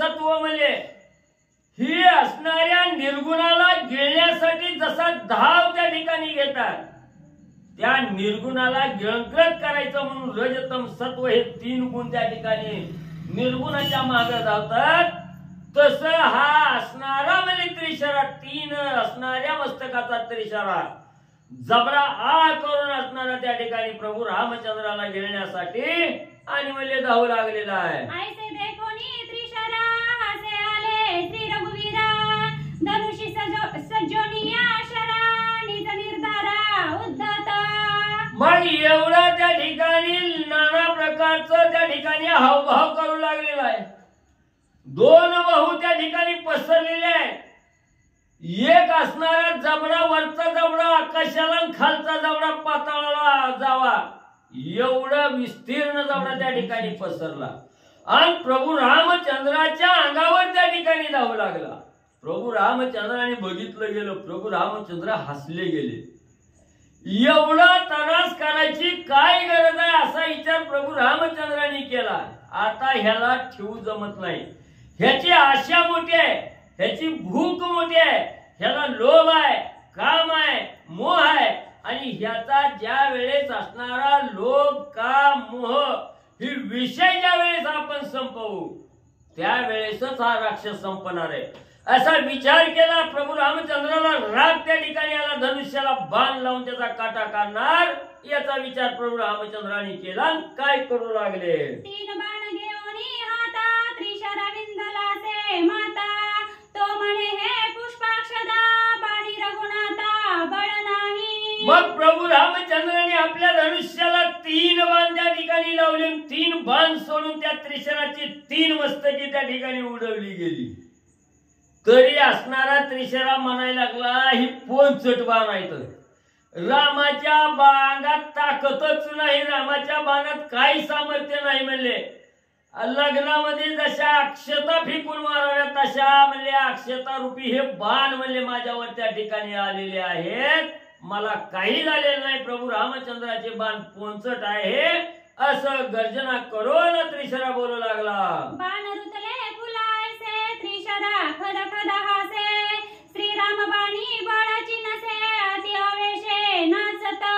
सत्व म्हणजे ही असणाऱ्या निर्गुणाला गिळण्यासाठी जसा धाव त्या ठिकाणी घेतात, त्या निर्गुणाला गिळंकृत करायचं म्हणून रजतम सत्व हे 3 गुण त्या ठिकाणी निर्गुणाच्या मागे धावतात. तसं हा असणारा म्हणजे त्रिशरा, 3 असणाऱ्या मस्तकाचा त्रिशरा जबरा आ करून असणारा त्या ठिकाणी प्रभू रामचंद्राला गिळण्यासाठी आणि म्हणजे धावू लागलेला आहे. ऐसे देखोनी त्रिशरा हसे आले श्री रघुवीरा, धनुषी सज्जोनिया शरा निज निर्धारा उद्धत. मग एवढा त्या ठिकाणी नाना प्रकारचं त्या ठिकाणी हावभाव करू लागलेला आहे. 2 बाहू त्या ठिकाणी पसरलेले आहेत. एक असणारा जबडा वरचा जबडा आकाशाला आणि खालचा जबडा पाताळाला जावा एवढा विस्तीर्ण जबडा त्या ठिकाणी पसरला आणि प्रभू रामचंद्राच्या अंगावर त्या ठिकाणी धावू लागला. प्रभू रामचंद्राने बघितलं गेलं, प्रभू रामचंद्र हसले गेले. एवढा त्रास करायची काय गरज आहे असा विचार प्रभू रामचंद्राने केला. आता ह्याला ठेवू जमत नाही, ह्याची आशा मोठी आहे, ह्याची भूक मोठी आहे, ह्याला लोभ आहे, काम आहे, मोह आहे आणि ह्याचा ज्या वेळेस असणारा लोभ काम मोह ही विषय ज्या वेळेस आपण संपवू त्यावेळेसच हा राक्षस संपणार आहे असा विचार केला. प्रभू रामचंद्राला राग त्या ठिकाणी आला, धनुष्याला बाण लावून त्याचा काटा काढणार याचा विचार प्रभू रामचंद्राने केला. काय करू लागले? 3 बाण घेऊनी हाता त्रिशरा विंधलासे माता, तो म्हणे हे पुष्पाक्षदा बाणी रघुनाथा बळ नाही. मग प्रभू रामचंद्राने आपल्या धनुष्याला 3 बाण त्या ठिकाणी लावले. 3 बाण सोडून त्या त्रिशराची 3 मस्तकी त्या ठिकाणी उडवली गेली. तरी असणारा त्रिशरा म्हणायला लागला ही पोंचट बाण आहे. रामाच्या बाणात ताकदच नाही, रामाच्या बाणात काही सामर्थ्य नाही. म्हणले लग्नामध्ये जशा अक्षता फेकून माराव्या तशा म्हणले अक्षता रूपी हे बाण म्हणले माझ्यावर त्या ठिकाणी आलेले आहेत, मला काही झालेलं नाही. प्रभू रामचंद्राचे बाण पोंचट आहे असं गर्जना करून त्रिशरा बोलू लागला. बाण रुतले फुलायसे त्रिशरा खद खद हासे, श्रीराम बाणी बळाची नसे अति आवेशे नाचता.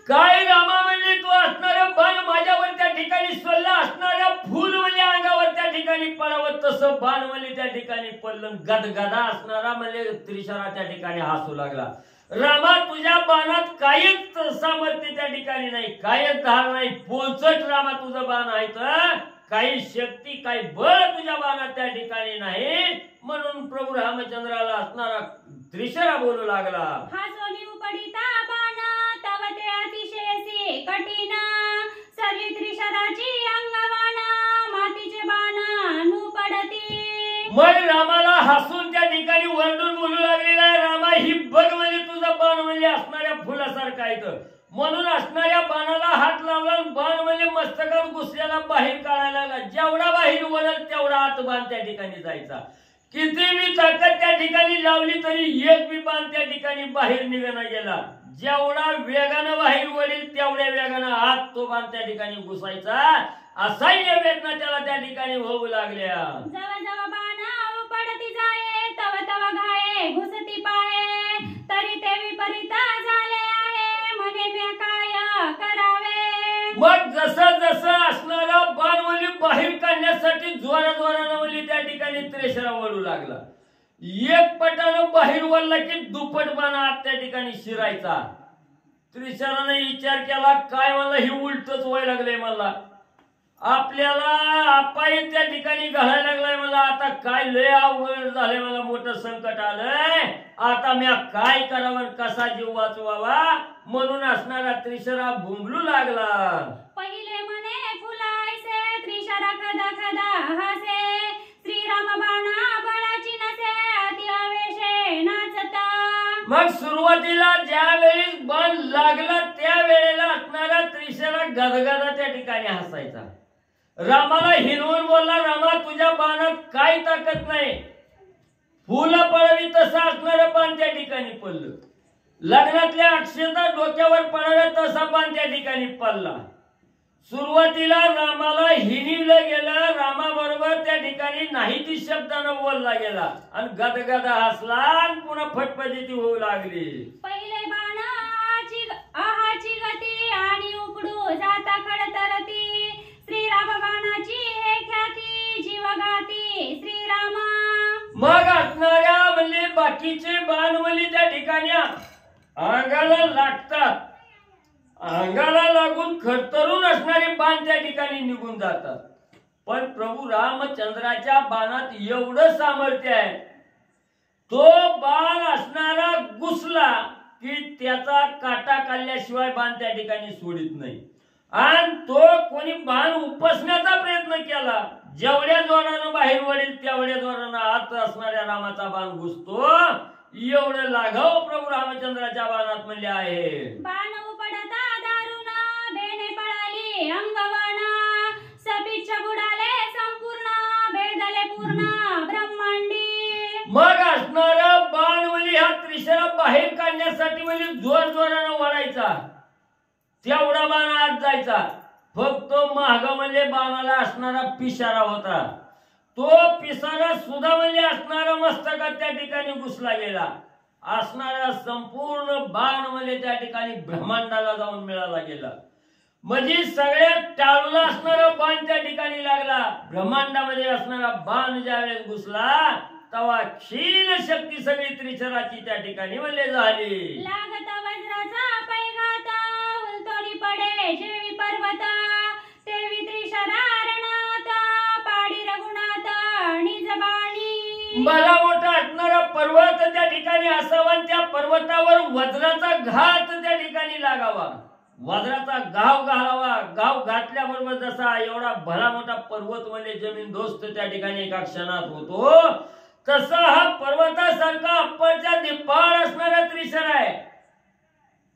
काय रामा म्हणले तू असणाऱ्या बाण माझ्यावर त्या ठिकाणी सोडला, असणाऱ्या फुल म्हणजे अंगावर त्या ठिकाणी पडावं तसं बाण म्हणजे त्या ठिकाणी पडलं. गदगदा असणारा म्हणजे त्रिशरा त्या ठिकाणी हसू लागला. रामा तुझ्या बाणात काहीच सामर्थ्य त्या ठिकाणी नाही, काहीच धार नाही, पोचट रामा तुझं बाण आहे तर काही शक्ती काही बळ तुझ्या बाणात त्या ठिकाणी नाही. म्हणून प्रभू रामचंद्राला असणारा त्रिशरा बोलू लागला. हासोनी उपडिता बाण तव ते अतिशयसी कठीण, सर्वी त्रिशराची अंगवाण मातीचे बाण नु पडती. मग रामाला हसून त्या ठिकाणी वरडून बोलू लागलेला आहे. रामा ही बघ म्हणजे तुझा बाण म्हणजे असणाऱ्या फुलासारखा आहे तर म्हणून असणाऱ्या बाणाला हात लावला, बाण म्हणजे मस्तकात घुसल्याला बाहेर काढायला लागला. जेवढा बाहेर वळल तेवढा आत बाण त्या ठिकाणी जायचा. किती बी ताकद त्या ठिकाणी लावली तरी एक बी बाण त्या ठिकाणी बाहेर निघाला गेला. जेवढा वेगानं बाहेर वळील तेवढ्या वेगानं आत तो बाण त्या ठिकाणी घुसायचा. असह्य वेदना त्याला त्या ठिकाणी होऊ लागल्या. जव जव बाण उपडती जाये तव तव घाये घुसती पाये, तरी ते विपरीत झाले आहे म्हणे मी काय करावे. मग जसं जसं असणारा बाण वली बाहेर काढण्यासाठी जोरा जोरानं वली त्या ठिकाणी त्रिशरा वळू लागला. एक पटानं बाहेर वळला की दुप्पट बाण आत त्या ठिकाणी शिरायचा. त्रिशराने विचार केला काय मला हे उलटच व्हायला लागलंय, मला आपल्याला अपाय त्या ठिकाणी घालायला लागलाय, मला आता काय लय अवघड झालंय, मला मोठं संकट आलंय, आता मी काय करावं कसा जीव वाचवावा. म्हणून असणारा त्रिशरा भुंबलू लागला. पहिले म्हणे फुलायसे त्रिशरा खदा खदा हासे, श्रीराम बाणा बळाची नसे अति आवेशे नाचता. मग सुरुवातीला ज्या वेळेस बाण लागला त्या वेळेला असणारा त्रिशरा गदगदा त्या ठिकाणी हसायचा. रामाला हिरवून बोलला, रामा तुझ्या बाणात काय ताकद नाही, फुल पडावी तसं असणारं बाण त्या ठिकाणी पडलं. लग्नातल्या अक्षता डोक्यावर पडाव्या तसा बाण त्या ठिकाणी पडला. सुरुवातीला रामाला हिणीवलं गेलं, रामाबरोबर त्या ठिकाणी नाही ती शब्दानं बोलला गेला आणि गदगद हसला आणि पुन्हा फटफटीती होऊ लागली. पहिले बाण आहाची गती आणि उपडू जाता खडतरती, श्रीराम बाणाची हे ख्याती जीवघाती श्रीरामा. मग असणाऱ्या म्हणजे बाकीचे बाण म्हणजे त्या ठिकाणी अंगाला लागतात, अंगाला लागून खरतरून असणारे बाण त्या ठिकाणी निघून जातात. पण प्रभू रामचंद्राच्या बाणात एवढं सामर्थ्य आहे, तो बाण असणारा घुसला की त्याचा काटा काढल्याशिवाय बाण त्या ठिकाणी सोडित नाही. आणि तो कोणी बाण उपसण्याचा प्रयत्न केला, जेवढ्या जोरानं बाहेर वळेल तेवढ्या जोरानं आत असणाऱ्या रामाचा बाण घुसतो. एवढं लाघव प्रभू रामचंद्राच्या बाणात म्हणले आहे. बाण उपडता दारुणा बेणे पळाली अंगवणा, सपीच्छ बुडाले संपूर्ण भेदले पूर्ण ब्रह्मांडी. मग असणारा बाण म्हणजे ह्या त्रिशरा बाहेर काढण्यासाठी म्हणजे जोर जोरानं वळायचा, तेवढा बाण आत जायचा. फक्त महाग म्हणजे बाणाला असणारा पिसारा होता, तो पिसारा सुद्धा म्हणजे असणारा मस्तकात त्या ठिकाणी घुसला गेला. असणारा संपूर्ण बाण म्हणजे त्या ठिकाणी ब्रह्मांडाला जाऊन मिळाला गेला. म्हणजे सगळ्यात टाळूला असणारा बाण त्या ठिकाणी लागला. ब्रह्मांडामध्ये असणारा बाण ज्यावेळेस घुसला तेव्हा क्षीण शक्ती सगळी त्रिशराची त्या ठिकाणी म्हणजे झाली. लागता वज्राचा पैघाता उलटोली पडे जेवी पर्वत, तेवी त्रिशरा रणात पाडी रघुनाथ निजबाणी. मला मोठा असणारा पर्वत त्या ठिकाणी असावा, त्या पर्वतावर वज्राचा घात त्या ठिकाणी लागावा, वज्राचा गाव घालावा. गाव घातल्याबरोबर जसा एवढा भला मोठा पर्वत म्हणजे जमीन दोस्त त्या ठिकाणी एका क्षणात होतो, तसा हा पर्वतासारखा अप्परच्या दिपाळ असणारा त्रिशर आहे.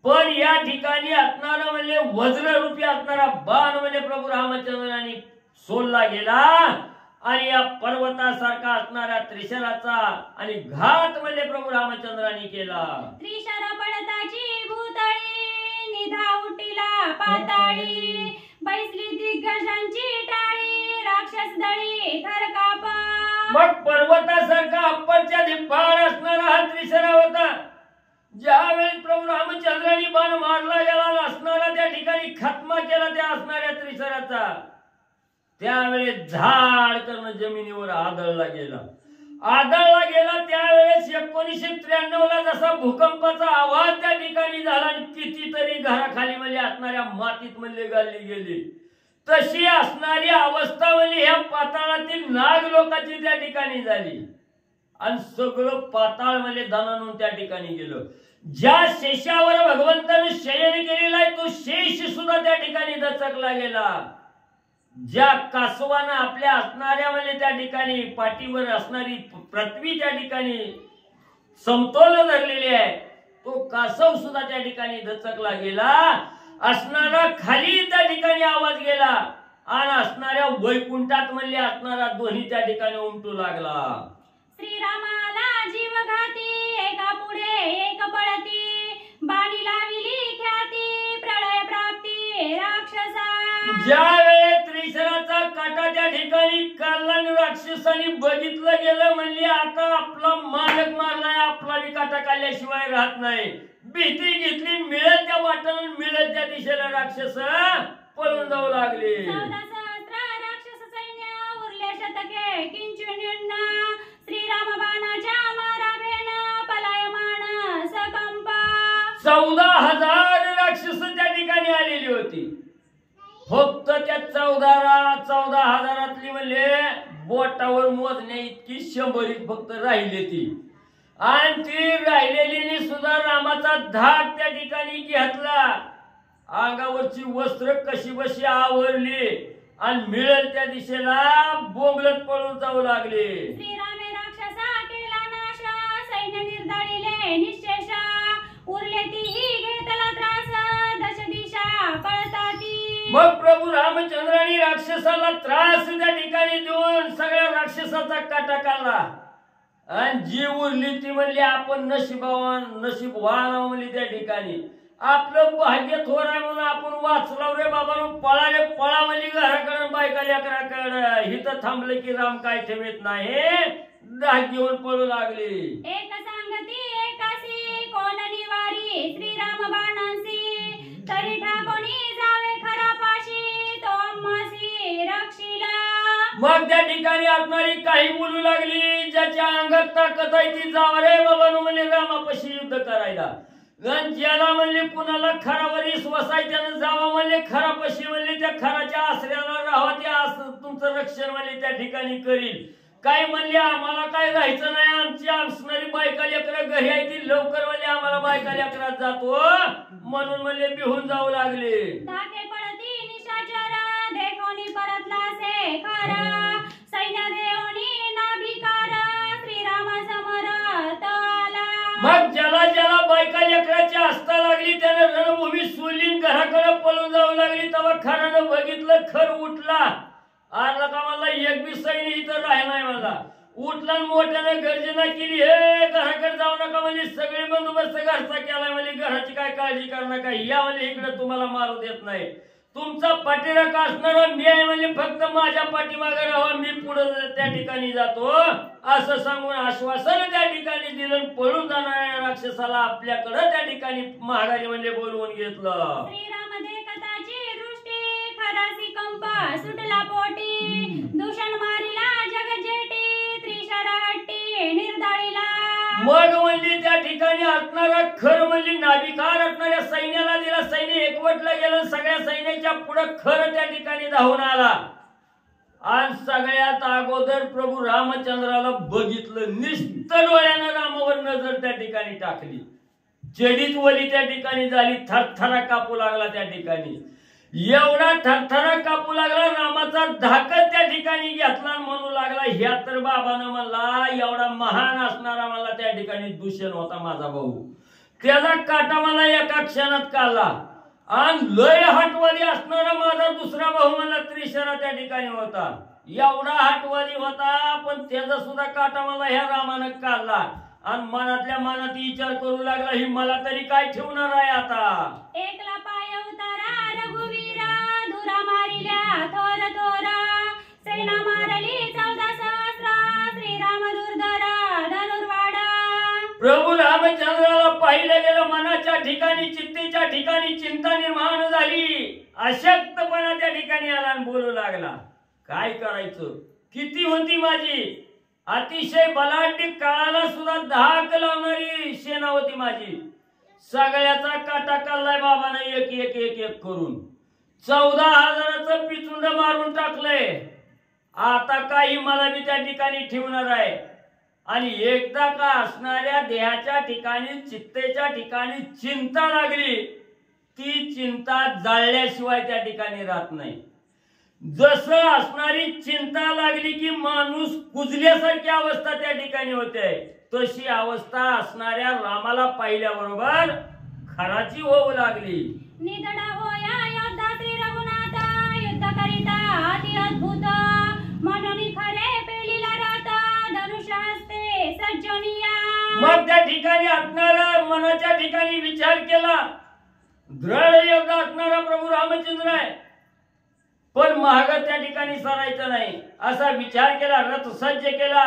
पण या ठिकाणी असणारा म्हणजे वज्ररूपी असणारा बाण म्हणजे प्रभू रामचंद्रांनी सोडला गेला आणि या पर्वतासारखा असणाऱ्या त्रिशराचा आणि घात म्हणजे प्रभू रामचंद्रांनी केला. त्रिशरा पडताची भूतळी निधा उटीला पाताळी, बैसली दिग्गजांची टाळी राक्षस दळी थरकापा. मग पर्वतासारखा अप्परच्या दिपाळ असणारा हा त्रिशरा होता. ज्यावेळी प्रभू रामचंद्रांनी बाण मारला गेला, असणारा त्या ठिकाणी खात्मा केला त्या असणाऱ्या त्रिशराचा, त्यावेळेस झाड करणं जमिनीवर आदळला गेला. त्यावेळेस 1993 ला जसा भूकंपाचा आवाज त्या ठिकाणी झाला आणि कितीतरी घराखाली म्हणजे असणाऱ्या मातीत म्हणजे गाळली गेली, तशी असणारी अवस्था म्हणजे ह्या पाताळातील नाग लोकांची त्या ठिकाणी झाली आणि सगळं पाताळ म्हणजे दणानून त्या ठिकाणी गेलं. ज्या शेषावर भगवंताने शयन केलेला आहे तो शेष सुद्धा त्या ठिकाणी दचकला गेला. ज्या कासवानं आपल्या असणाऱ्या म्हणजे त्या ठिकाणी पाठीवर असणारी पृथ्वी त्या ठिकाणी समतोल धरलेली आहे, तो कासव सुद्धा त्या ठिकाणी दचकला गेला. असणारा खाली त्या ठिकाणी आवाज गेला आणि असणाऱ्या वैकुंठात म्हणजे असणारा ध्वनी त्या ठिकाणी उमटू लागला. श्रीरामाला जीवघाती एका पुढे एक पळती, बाणी लाविली ख्याती प्रलय प्राप्ती राक्षसा. ज्यावेळेस त्रिशराचा काटा त्या ठिकाणी काढला आणि राक्षसांनी बघितलं गेलं म्हणजे आता आपला मालक मारलाय, आपला बी काटा काढल्याशिवाय राहत नाही. भीती घेतली, मिळेल त्या वाटेने मिळेल त्या दिशेला राक्षस पळून जाऊ लागले. 14 सहस्र राक्षस सैन्य उरले शतके किंचिण्य, श्रीराम बाणाच्या मारावेन पलायमान सकंपा. 14,000 राक्षस त्या ठिकाणी आलेली होती. फक्त त्या 14,000 म्हणजे बोटावर मोजण्या इतकी 100 फक्त राहिली ती. आणि ती राहिलेली सुद्धा रामाचा धाक त्या ठिकाणी घेतला, अंगावरची वस्त्र कशी बशी आवरली आणि मिळेल त्या दिशेला बोंबलत पळून जाऊ लागले. श्रीरामे राक्षसा केला नाश, सैन्य निर्दळीले निशेषा, उरले तीही घेतला त्रास, दश दिशा पळताती. मग प्रभू रामचंद्रांनी राक्षसाला त्रास त्या ठिकाणी देऊन सगळ्या राक्षसाचा काटा काढला आणि जी उरली ती म्हणली आपण नशीबवान म्हणली त्या ठिकाणी. आपलं भाग्य थोर आहे म्हणून आपण वाचलो रे बाबा, पळाले पळा म्हणजे घराकडे बायका लेकराकडे, हिथं थांबले की राम काय ठेवत नाही, दाग घेऊन पळू लागले. एक सांगती एकासी कोण निवारी श्रीराम बाणांसी, तरी ठाकोनी जावे खरा पाशी तो अम्मासी रक्षिला. मग त्या ठिकाणी असणारी काही बोलू लागली, ज्याच्या अंगात ताकद आहे ती जावा रे बाबा म्हणजे रामापाशी युद्ध करायला. ज्याला म्हणले कुणाला खरावरीस वसाय त्यानं जावा म्हणले, खरापाशी म्हणले त्या खराच्या आश्रयाला राहावा, त्या तुमचं रक्षण म्हणले त्या ठिकाणी करील. काय म्हणले आम्हाला काय राहायचं नाही, आमची असणारी बायका लेकरं घरी आहे ती लवकर म्हणले आम्हाला बायका लेकरात जातो म्हणून म्हणले बिहून जाऊ लागले. धाके पडती निशाचर देखोनी परतला से खरा, सैन्य देवनी नाभिकार श्रीराम समरत आला. मग ज्याला ज्याला बायका लेकराची आस्था लागली त्याने रणभूमी सोडली, घराकडे पळून जाऊ लागली. तेव्हा खरानं बघितलं, खर उठला. आला का मला एक बी सैन्य इथं राहिला मला, उठला मोठ्याने गर्जना केली, हे घराकडे जाऊ नका म्हणजे सगळे बंदोबस्त घरचा केलाय म्हणजे घराची काय काळजी करू नका, या म्हणजे इकडे तुम्हाला मारू देत नाही, तुमचा पाठीराखा असणारा मी आहे म्हणजे फक्त माझ्या पाठीमागे राहा, मी पुढे त्या ठिकाणी जातो असं सांगून आश्वासन त्या ठिकाणी दिलं. पळून जाणाऱ्या राक्षसाला आपल्याकडे त्या ठिकाणी महाराज म्हणजे बोलवून घेतलं. श्रीराम देखताची दृष्टी खरासी कंप सुटला पोटी, दूषण मारिला जग जेटी त्रिशरा हट्टी निर्दाळीला. मग म्हणजे त्या ठिकाणी असणारा खर म्हणजे नाभिकार असणाऱ्या सैन्याला दिला, सैन्य एकवटलं गेलं, सगळ्या सैन्याच्या पुढे खर त्या ठिकाणी धावून आला. आणि सगळ्यात अगोदर प्रभू रामचंद्राला बघितलं, निस्तर डोळ्यानं रामावर नजर त्या ठिकाणी टाकली, जडीत वली त्या ठिकाणी झाली, थरथरा कापू लागला त्या ठिकाणी. एवढा थरथरा कापू लागला, रामाचा धाकत त्या ठिकाणी घेतला, म्हणू लागला ह्या तर बाबानं मला एवढा महान असणारा मला त्या ठिकाणी दूषण होता माझा भाऊ, त्याचा काटा मला एका क्षणात काढला. आणि लय हटवादी असणारा माझा दुसरा भाऊ मला त्रिशरा त्या ठिकाणी होता, एवढा हटवादी होता पण त्याचा सुद्धा काटा मला ह्या रामानं काढला. आणि मनातल्या मनात विचार करू लागला, ही मला तरी काय ठेवणार आहे आता. एकला पाय उतारा रघुवीरा, धुरा मारिल्या थोर थोरा, सेना मारली 14 सहस्र, श्रीराम दुर्धरा धनुर्वाडा. प्रभू रामचंद्राला पाहिलं गेलं, मनाच्या ठिकाणी चित्तेच्या ठिकाणी चिंता निर्माण झाली, अशक्तपणा त्या ठिकाणी आला आणि बोलू लागला, काय करायचं, किती होती माझी अतिशय बलाढ्य, काळाला सुद्धा धाक लावणारी सेना होती माझी, सगळ्याचा काटा काढलाय बाबाने एक एक एक एक करून, 14,000चं पिचुंड मारून टाकलंय. आता काही मला मी त्या ठिकाणी ठेवणार आहे. आणि एकदा का असणाऱ्या देहाच्या ठिकाणी चित्तेच्या ठिकाणी चिंता लागली, ती चिंता जाळल्याशिवाय त्या ठिकाणी राहत नाही. जसं असणारी चिंता लागली की माणूस कुजल्यासारखी अवस्था त्या ठिकाणी होते, तशी अवस्था असणाऱ्या रामाला पाहिल्याबरोबर खराची होऊ लागली. निधडा होया योद्धा श्री रघुनाथ, युद्ध करिता अति अद्भुत, म्हणून खरे पेलीला रात धनुष्य हस्ते सज्जनिया. मग त्या ठिकाणी असणारा मनाच्या ठिकाणी विचार केला, दृढ योद्धा असणारा प्रभू रामचंद्र आहे पण महाग त्या ठिकाणी सरायचं नाही असा विचार केला, रथ सज्ज केला,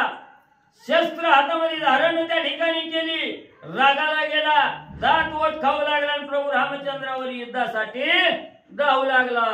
शस्त्र हातामध्ये धारण त्या ठिकाणी केली, रागाला गेला, दात ओठ खाऊ लागला आणि प्रभू रामचंद्रावर युद्धासाठी धावू लागला.